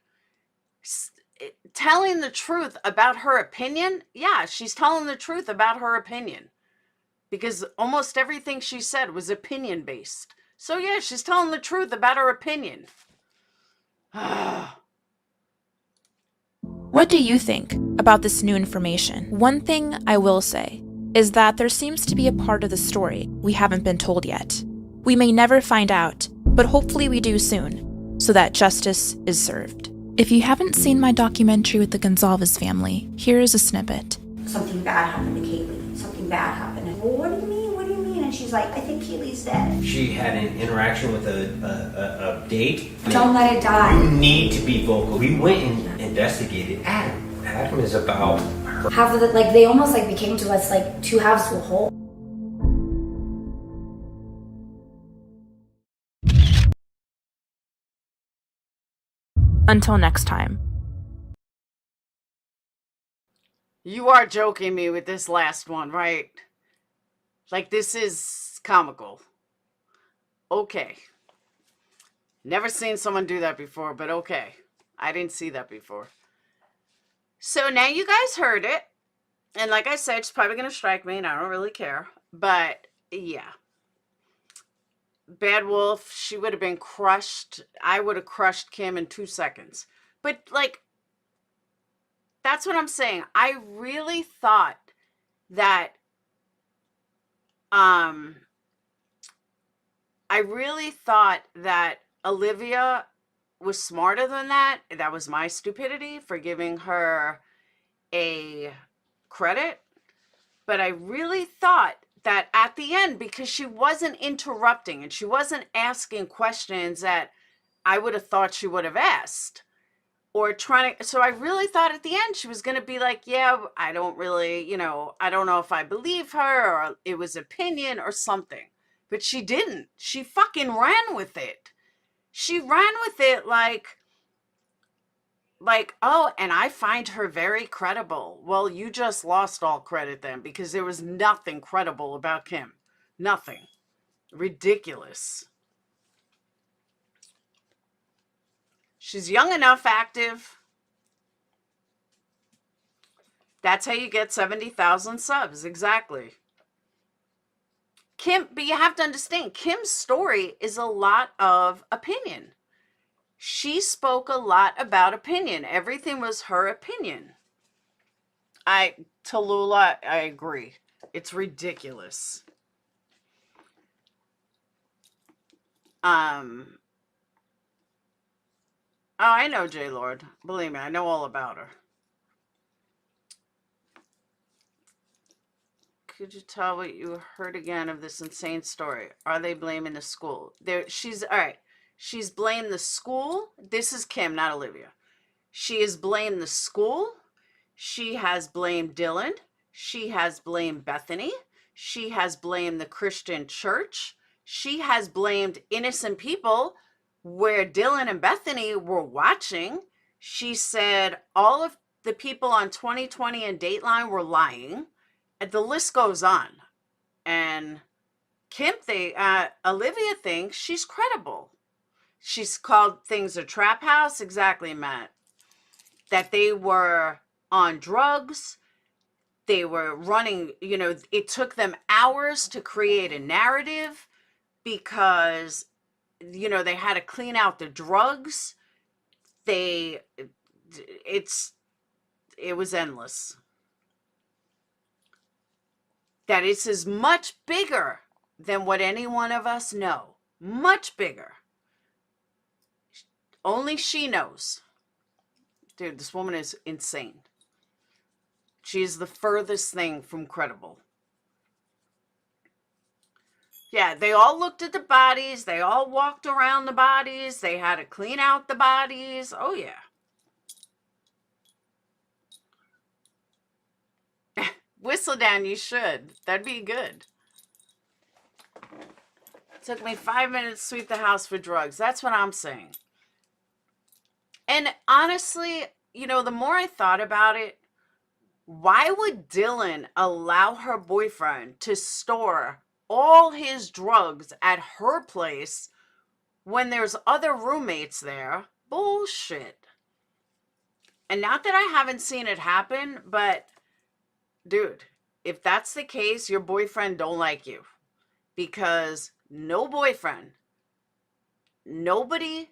Telling the truth about her opinion? Yeah, she's telling the truth about her opinion. Because almost everything she said was opinion based. So yeah, she's telling the truth about her opinion. What do you think about this new information? One thing I will say is that there seems to be a part of the story we haven't been told yet. We may never find out, but hopefully we do soon, so that justice is served. If you haven't seen my documentary with the Gonzalez family, here is a snippet. Something bad happened to Kaylee. Something bad happened. And, well, what do you mean? What do you mean? And she's like, I think Kaylee's dead. She had an interaction with a date. Don't let it die. You need to be vocal. We went and investigated Adam. Adam is about her. Half of the, like, they almost like became to us like two halves to a whole. Until next time. You are joking me with this last one, right? Like, this is comical. Okay. Never seen someone do that before, but okay. I didn't see that before. So now you guys heard it. And like I said, she's probably going to strike me, and I don't really care. But, yeah. Bad Wolf, she would have been crushed. I would have crushed Kim in 2 seconds. But, like, that's what I'm saying. I really thought that, Olivia was smarter than that. That was my stupidity for giving her a credit. But I really thought that at the end, because she wasn't interrupting and she wasn't asking questions that I would have thought she would have asked. Or trying to, so I really thought at the end she was going to be like, yeah, I don't really, I don't know if I believe her or it was opinion or something. But she didn't. She fucking ran with it. She ran with it like, oh, and I find her very credible. Well, you just lost all credit then because there was nothing credible about Kim. Nothing. Ridiculous. She's young enough, active. That's how you get 70,000 subs. Exactly. Kim, but you have to understand, Kim's story is a lot of opinion. She spoke a lot about opinion. Everything was her opinion. Tallulah, I agree. It's ridiculous. Oh, I know J Lord. Believe me, I know all about her. Could you tell what you heard again of this insane story? Are they blaming the school? She's all right. She's blamed the school. This is Kim, not Olivia. She has blamed the school. She has blamed Dylan. She has blamed Bethany. She has blamed the Christian church. She has blamed innocent people where Dylan and Bethany were watching. She said all of the people on 2020 and Dateline were lying. And the list goes on. And Olivia thinks she's credible. She's called things a trap house. Exactly, Matt. That they were on drugs. They were running, it took them hours to create a narrative because, they had to clean out the drugs. It was endless. That this is much bigger than what any one of us know. Much bigger. Only she knows. Dude, this woman is insane. She's the furthest thing from credible. Yeah, they all looked at the bodies. They all walked around the bodies. They had to clean out the bodies. Oh, yeah. Whistle down, you should. That'd be good. It took me 5 minutes to sweep the house for drugs. That's what I'm saying. And honestly, you know, the more I thought about it, why would Dylan allow her boyfriend to store all his drugs at her place when there's other roommates there? Bullshit. And not that I haven't seen it happen, but dude, if that's the case, your boyfriend don't like you. Because no boyfriend, nobody,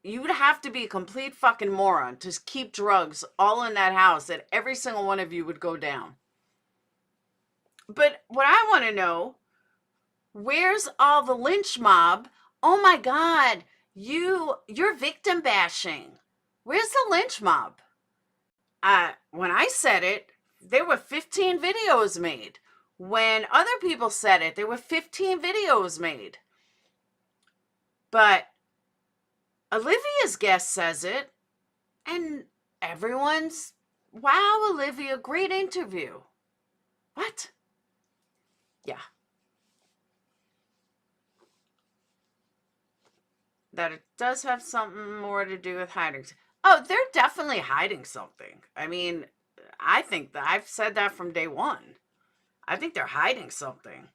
you would have to be a complete fucking moron to keep drugs all in that house that every single one of you would go down. But what I want to know, where's all the lynch mob? Oh my God, you're victim bashing. Where's the lynch mob? When I said it, there were 15 videos made. When other people said it, there were 15 videos made. But Olivia's guest says it, and everyone's, wow, Olivia, great interview. What? Yeah. That it does have something more to do with hiding. Oh, they're definitely hiding something. I mean, I think that I've said that from day one. I think they're hiding something.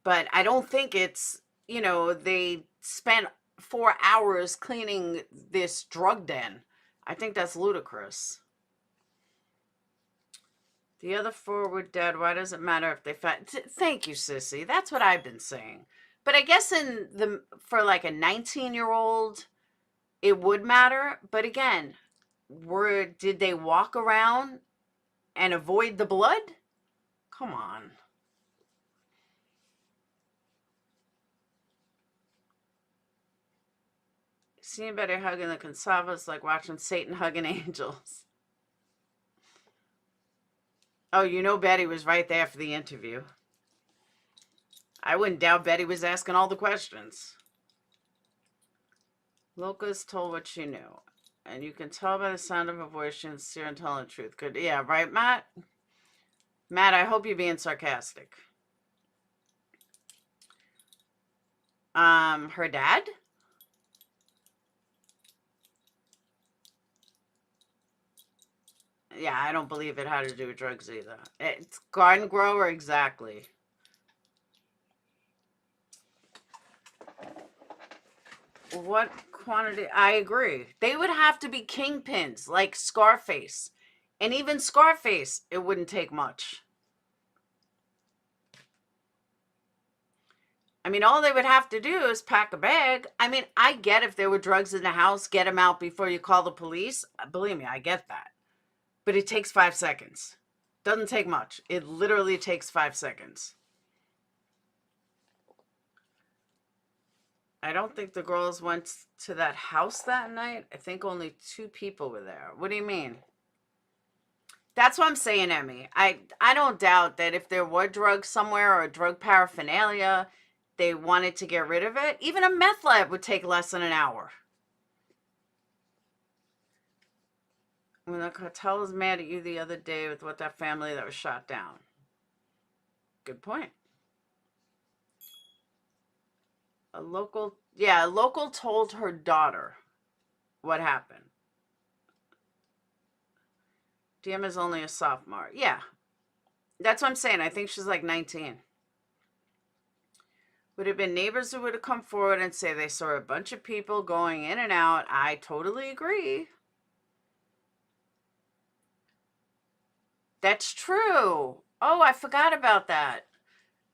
But I don't think it's, you know, they spent 4 hours cleaning this drug den. I think that's ludicrous. The other 4 were dead. Why does it matter if they found? Thank you, sissy. That's what I've been saying. But I guess for like a 19-year-old, it would matter. But again, did they walk around and avoid the blood? Come on. Seeing Betty hugging the Consavas like watching Satan hugging angels. Oh, you know Betty was right there for the interview. I wouldn't doubt Betty was asking all the questions. Locust told what she knew. And you can tell by the sound of her voice she's sincere and telling the truth. Good. Yeah, right, Matt? Matt, I hope you're being sarcastic. Her dad? Yeah, I don't believe it had to do with drugs either. It's garden grower, exactly. What quantity? I agree. They would have to be kingpins, like Scarface. And even Scarface, it wouldn't take much. I mean, all they would have to do is pack a bag. I mean, I get if there were drugs in the house, get them out before you call the police. Believe me, I get that. But it takes 5 seconds. Doesn't take much. It literally takes 5 seconds. I don't think the girls went to that house that night. I think only 2 people were there. What do you mean? That's what I'm saying, Emmy. I don't doubt that if there were drugs somewhere or drug paraphernalia, they wanted to get rid of it. Even a meth lab would take less than an hour. When the cartel was mad at you the other day with what that family that was shot down. Good point. A local told her daughter what happened. DM is only a sophomore. Yeah. That's what I'm saying. I think she's like 19. Would have been neighbors who would have come forward and say they saw a bunch of people going in and out. I totally agree. That's true. Oh, I forgot about that.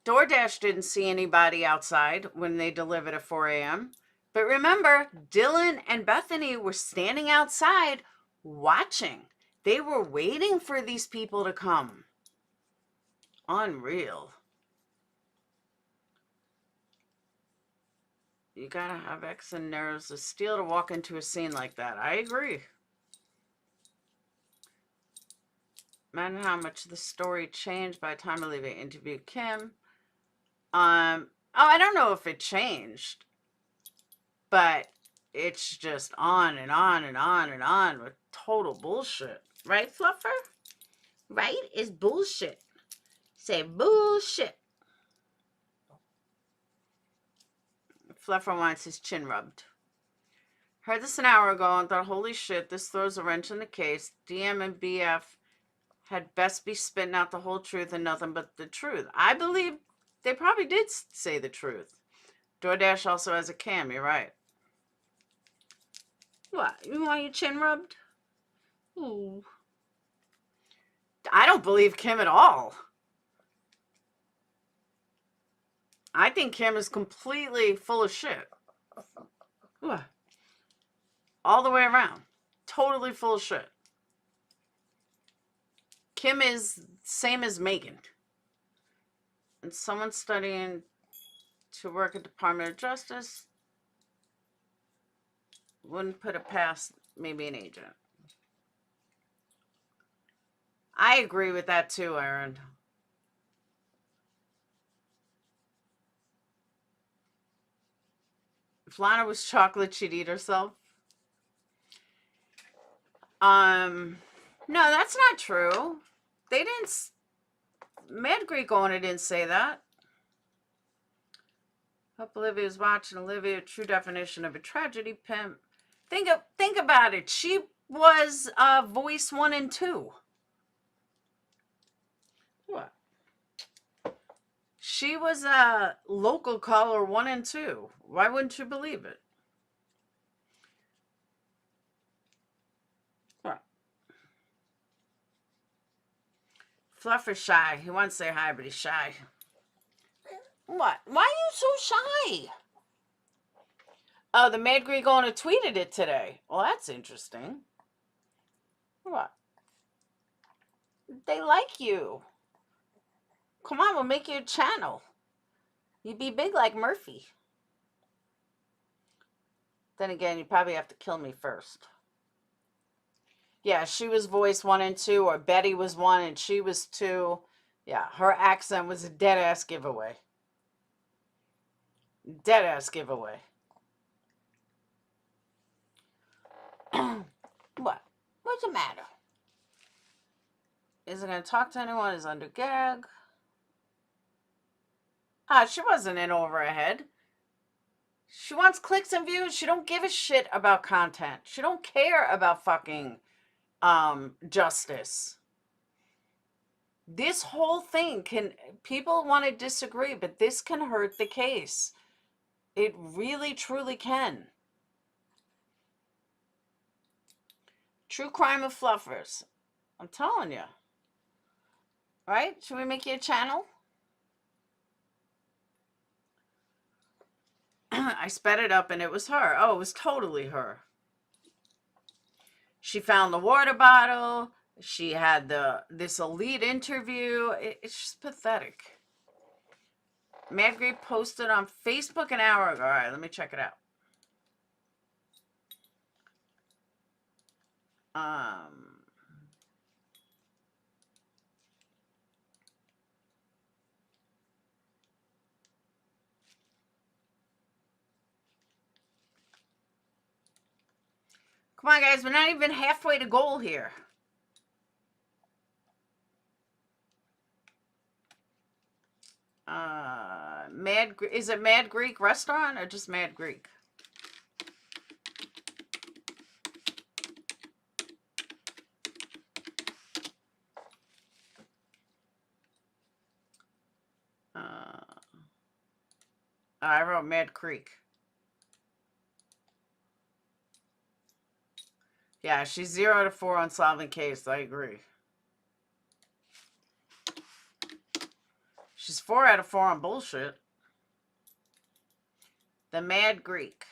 DoorDash didn't see anybody outside when they delivered at 4 a.m. But remember, Dylan and Bethany were standing outside watching. They were waiting for these people to come. Unreal. You gotta have X and nerves of steel to walk into a scene like that. I agree. Imagine how much the story changed by the time Olivia interviewed Kim. Oh, I don't know if it changed, but it's just on and on and on and on with total bullshit. Right, Fluffer? Right? It's bullshit. Say bullshit. Fluffer wants his chin rubbed. Heard this an hour ago and thought, holy shit, this throws a wrench in the case. DM and BF had best be spitting out the whole truth and nothing but the truth. I believe they probably did say the truth. DoorDash also has a cam, you're right. What? You want your chin rubbed? Ooh. I don't believe Kim at all. I think Kim is completely full of shit. Ooh. All the way around. Totally full of shit. Kim is same as Megan. And someone studying to work at Department of Justice wouldn't put it past maybe an agent. I agree with that too, Aaron. If Lana was chocolate, she'd eat herself. No, that's not true. They didn't. Mad Greek owner didn't say that. Hope Olivia's watching. Olivia, true definition of a tragedy pimp. Think about it. She was voice 1 and 2. What? She was a local caller 1 and 2. Why wouldn't you believe it? What? Fluff is shy. He wants to say hi, but he's shy. What? Why are you so shy? Oh, the Mad Greek owner tweeted it today. Well, that's interesting. What? They like you. Come on, we'll make you a channel. You'd be big like Murphy. Then again, you probably have to kill me first. Yeah, she was voice 1 and 2, or Betty was 1 and she was 2. Yeah, her accent was a dead-ass giveaway. Dead-ass giveaway. What? What's the matter? Isn't going to talk to anyone, is under gag. She wasn't in over her head. She wants clicks and views. She don't give a shit about content. She don't care about fucking justice. This whole thing can, people want to disagree, but this can hurt the case. It really, truly can. True crime of fluffers. I'm telling you. Right? Should we make you a channel? I sped it up and it was her. Oh, it was totally her. She found the water bottle. She had this elite interview. It's just pathetic. Mad Greek posted on Facebook an hour ago. All right, let me check it out. Come on, guys. We're not even halfway to goal here. Is it Mad Greek Restaurant or just Mad Greek? I wrote Mad Creek. Yeah, she's 0 out of 4 on solving case. I agree. She's 4 out of 4 on bullshit. The Mad Greek.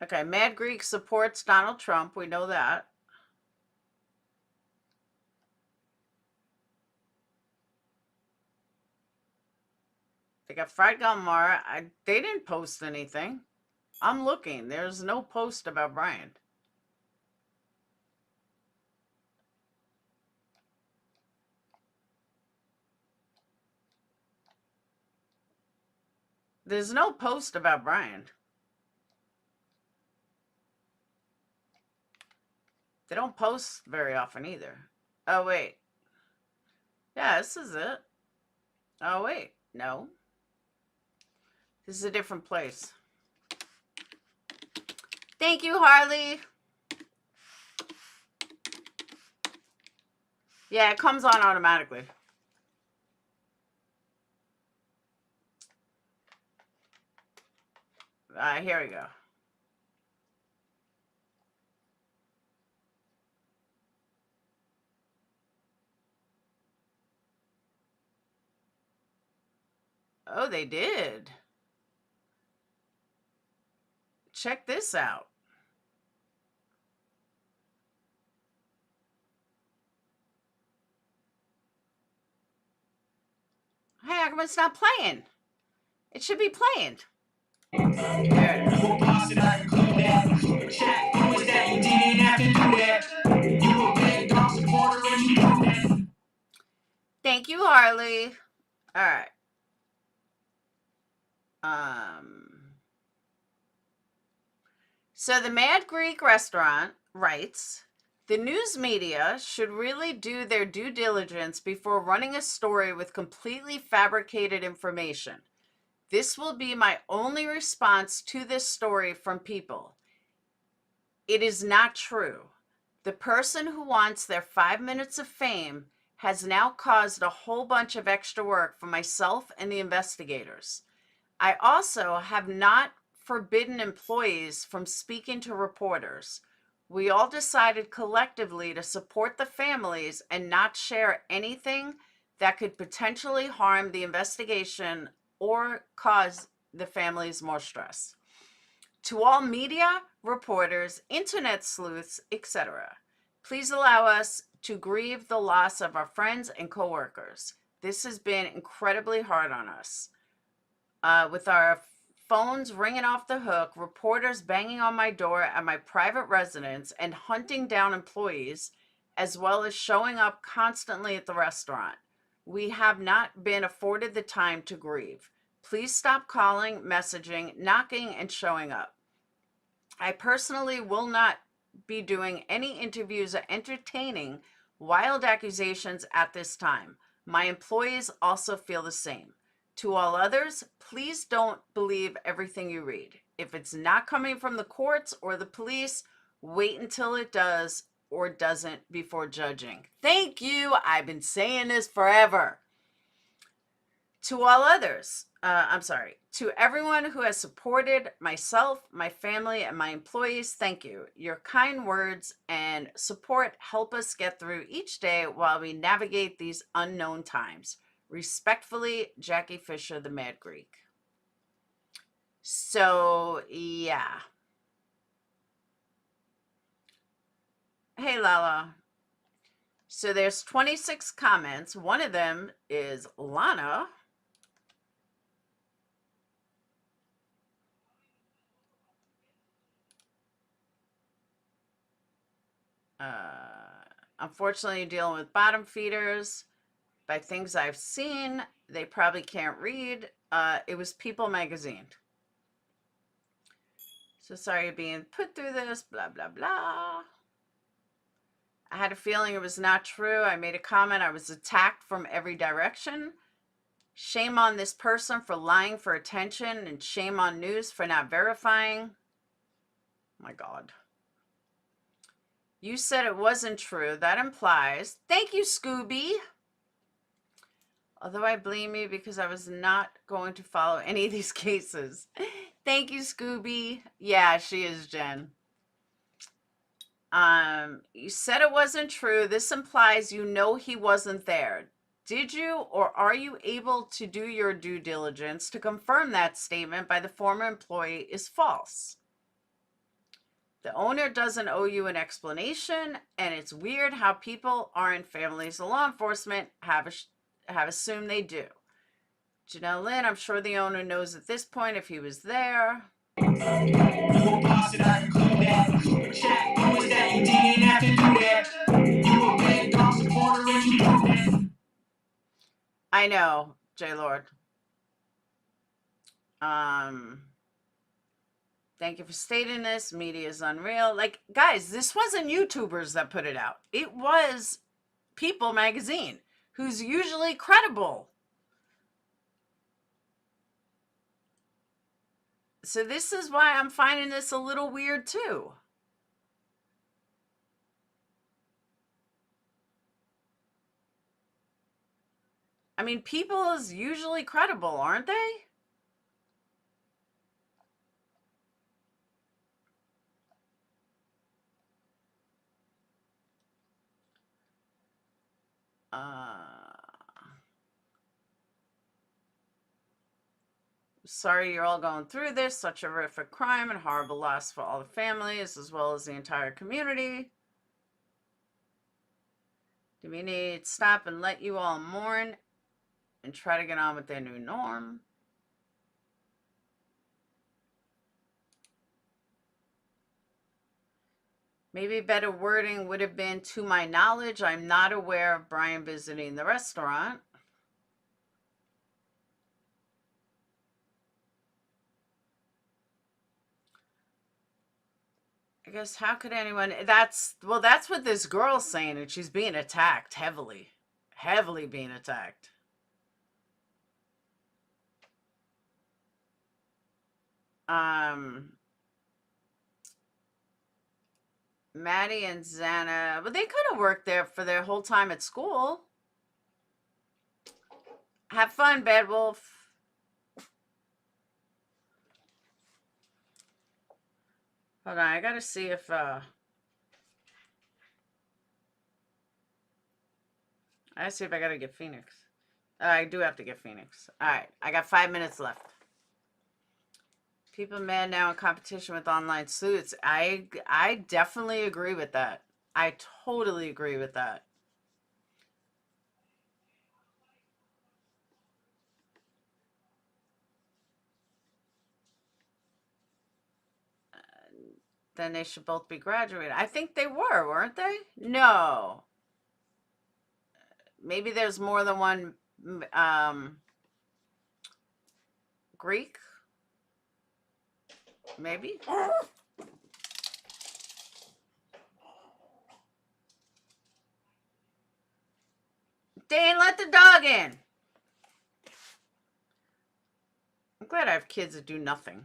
Okay, Mad Greek supports Donald Trump. We know that. They got Fried Gumar. They didn't post anything. I'm looking. There's no post about Bryan. There's no post about Bryan. They don't post very often either. Oh, wait. Yeah, this is it. Oh, wait. No. This is a different place. Thank you, Harley. Yeah, it comes on automatically. Here we go. Oh, they did. Check this out. Hey, how come it's not playing? It should be playing. There it is. You a boss and I include that. Shaq, who was that? You didn't have to do that. You a big dog supporter and you know that. Thank you, Harley. All right. So the Mad Greek restaurant writes, the news media should really do their due diligence before running a story with completely fabricated information. This will be my only response to this story from people. It is not true. The person who wants their 5 minutes of fame has now caused a whole bunch of extra work for myself and the investigators. I also have not forbidden employees from speaking to reporters. We all decided collectively to support the families and not share anything that could potentially harm the investigation or cause the families more stress. To all media, reporters, internet sleuths, etc., please allow us to grieve the loss of our friends and coworkers. This has been incredibly hard on us. With our phones ringing off the hook, reporters banging on my door at my private residence and hunting down employees, as well as showing up constantly at the restaurant. We have not been afforded the time to grieve. Please stop calling, messaging, knocking, and showing up. I personally will not be doing any interviews or entertaining wild accusations at this time. My employees also feel the same. To all others, please don't believe everything you read. If it's not coming from the courts or the police, wait until it does or doesn't before judging. Thank you. I've been saying this forever. To all others, to everyone who has supported myself, my family, and my employees, thank you. Your kind words and support help us get through each day while we navigate these unknown times. Respectfully, Jackie Fisher, the Mad Greek. So, yeah. Hey, Lala. So there's 26 comments. One of them is Lana. Unfortunately, you're dealing with bottom feeders. By things I've seen, they probably can't read. It was People magazine. So sorry you're being put through this, blah, blah, blah. I had a feeling it was not true. I made a comment. I was attacked from every direction. Shame on this person for lying for attention, and shame on news for not verifying. My God. You said it wasn't true. That implies, thank you, Scooby. Although I blame you because I was not going to follow any of these cases. Thank you, Scooby. Yeah, she is, Jen. You said it wasn't true. This implies you know he wasn't there. Did you or are you able to do your due diligence to confirm that statement by the former employee is false? The owner doesn't owe you an explanation, and it's weird how people aren't families of law enforcement have assumed they do. Janelle Lynn, I'm sure the owner knows at this point if he was there. You a boss and I conclude that. Check, who was that? You didn't have to do that. You a big dog supporter and you do that. I know, J Lord. Thank you for stating this. Media is unreal. Like, guys, this wasn't YouTubers that put it out. It was People magazine, who's usually credible. So this is why I'm finding this a little weird too. I mean, People is usually credible, aren't they? Sorry you're all going through this. Such a horrific crime and horrible loss for all the families as well as the entire community. Do we need to stop and let you all mourn and try to get on with their new norm? Maybe better wording would have been, to my knowledge, I'm not aware of Bryan visiting the restaurant. I guess, how could anyone, that's what this girl's saying, and she's being attacked heavily being attacked. Maddie and Xana, but they could have worked there for their whole time at school. Have fun, Bad Wolf. Hold on, I gotta see if I gotta get Phoenix. I do have to get Phoenix. All right, I got 5 minutes left. People mad now in competition with online sleuths. I definitely agree with that. I totally agree with that. Then they should both be graduated. I think they were, weren't they? No. Maybe there's more than one Greek. Maybe. Dane, let the dog in. I'm glad I have kids that do nothing.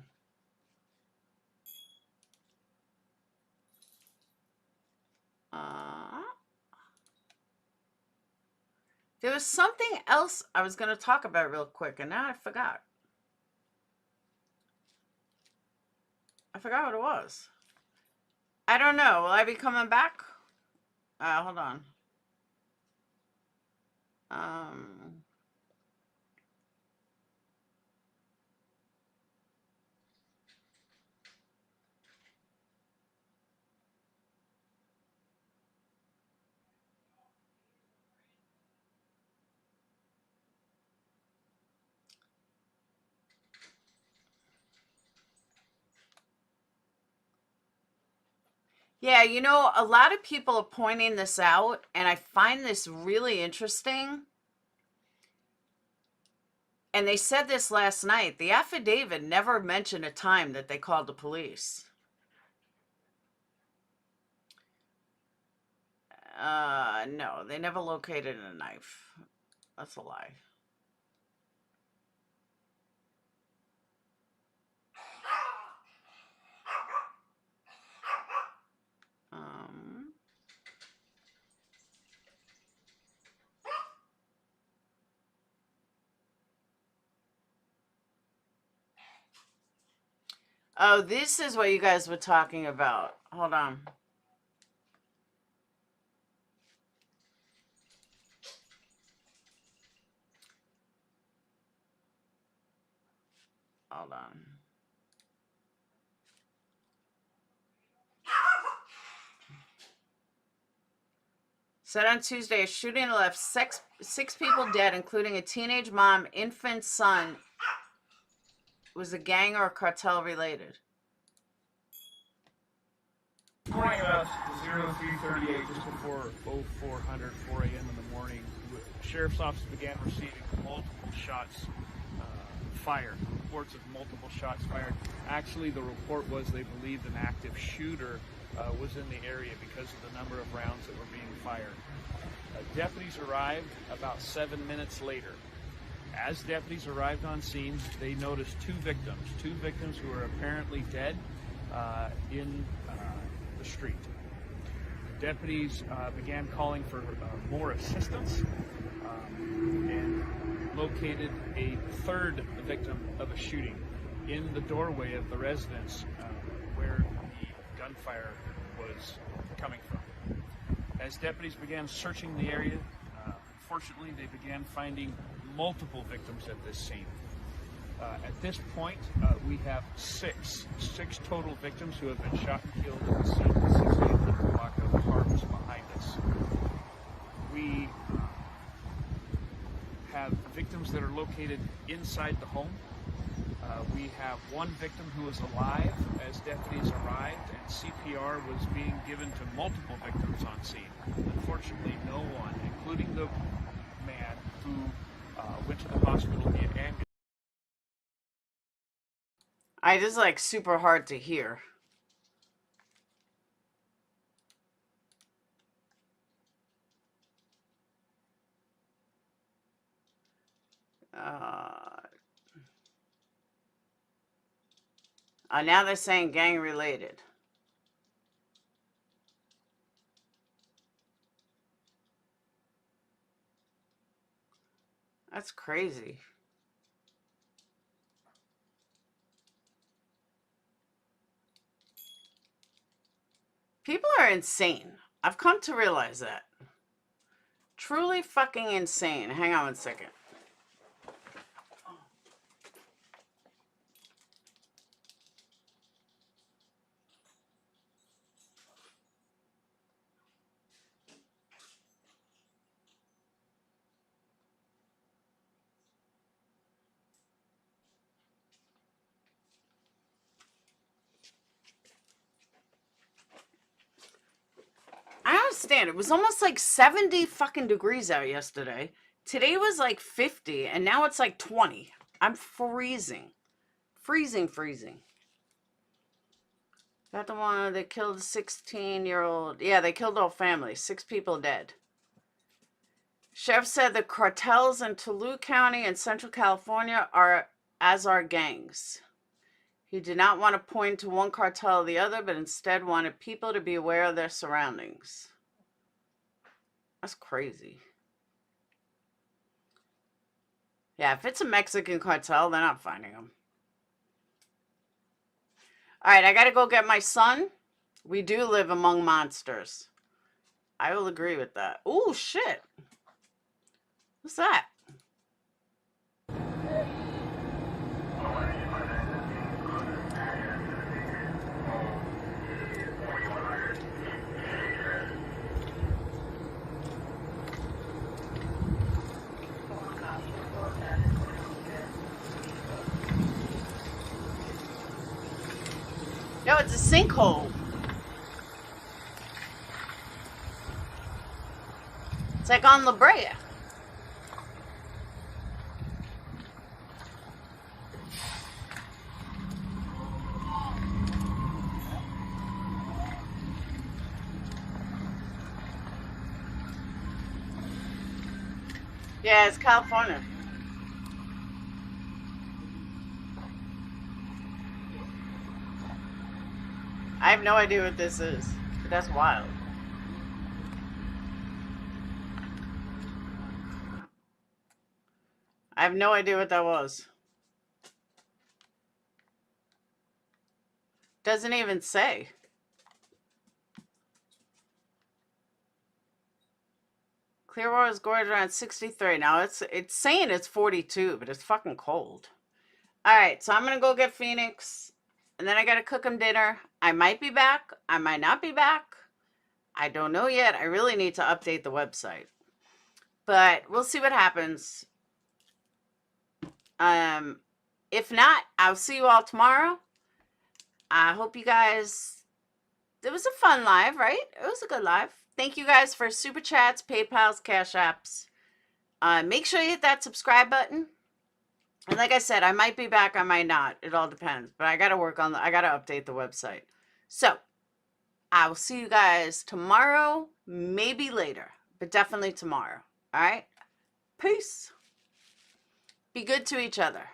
There was something else I was going to talk about real quick, and now I forgot. I forgot what it was. I don't know. Will I be coming back? Hold on. Yeah, you know, a lot of people are pointing this out, and I find this really interesting. And they said this last night. The affidavit never mentioned a time that they called the police. No, they never located a knife. That's a lie. Oh, this is what you guys were talking about. Hold on. Hold on. Said on Tuesday, a shooting left six people dead, including a teenage mom, infant son. Was a gang or cartel related? This morning about 0338, just before 0400, 4 a.m. in the morning, the sheriff's office began receiving multiple shots fired, reports of multiple shots fired. Actually, the report was they believed an active shooter was in the area because of the number of rounds that were being fired. Deputies arrived about 7 minutes later. As deputies arrived on scene, they noticed two victims who were apparently dead in the street. The deputies began calling for more assistance and located a third victim of a shooting in the doorway of the residence where the gunfire was coming from. As deputies began searching the area, unfortunately they began finding multiple victims at this scene. At this point, we have six total victims who have been shot and killed at the scene. The 6800 block of apartments behind us. We have victims that are located inside the home. We have one victim who is alive as deputies arrived, and CPR was being given to multiple victims on scene. Unfortunately, no one, including the man who went to the hospital via ambulance. This is like super hard to hear. Now they're saying gang related. That's crazy. People are insane. I've come to realize that. Truly fucking insane. Hang on one second. I don't understand. It was almost like 70 fucking degrees out yesterday. Today was like 50, and now it's like 20. I'm freezing. Freezing. Got the one that killed a 16-year-old. Yeah, they killed the whole family. 6 people dead. Sheriff said the cartels in Toluca County and Central California are gangs. He did not want to point to one cartel or the other, but instead wanted people to be aware of their surroundings. That's crazy. Yeah, if it's a Mexican cartel, they're not finding them. All right, I got to go get my son. We do live among monsters. I will agree with that. Oh, shit. What's that? No, it's a sinkhole. It's like on La Brea. Yeah, it's California. I have no idea what this is, but that's wild. I have no idea what that was. Doesn't even say. Clearwater's gorge around 63. Now it's saying it's 42, but it's fucking cold. All right, so I'm gonna go get Phoenix, and then I gotta cook him dinner. I might be back. I might not be back. I don't know yet. I really need to update the website. But we'll see what happens. If not, I'll see you all tomorrow. I hope you guys... It was a fun live, right? It was a good live. Thank you guys for super chats, PayPals, Cash Apps. Make sure you hit that subscribe button. And like I said, I might be back, I might not. It all depends. But I got to work on I got to update the website. So, I will see you guys tomorrow, maybe later, but definitely tomorrow. All right? Peace. Be good to each other.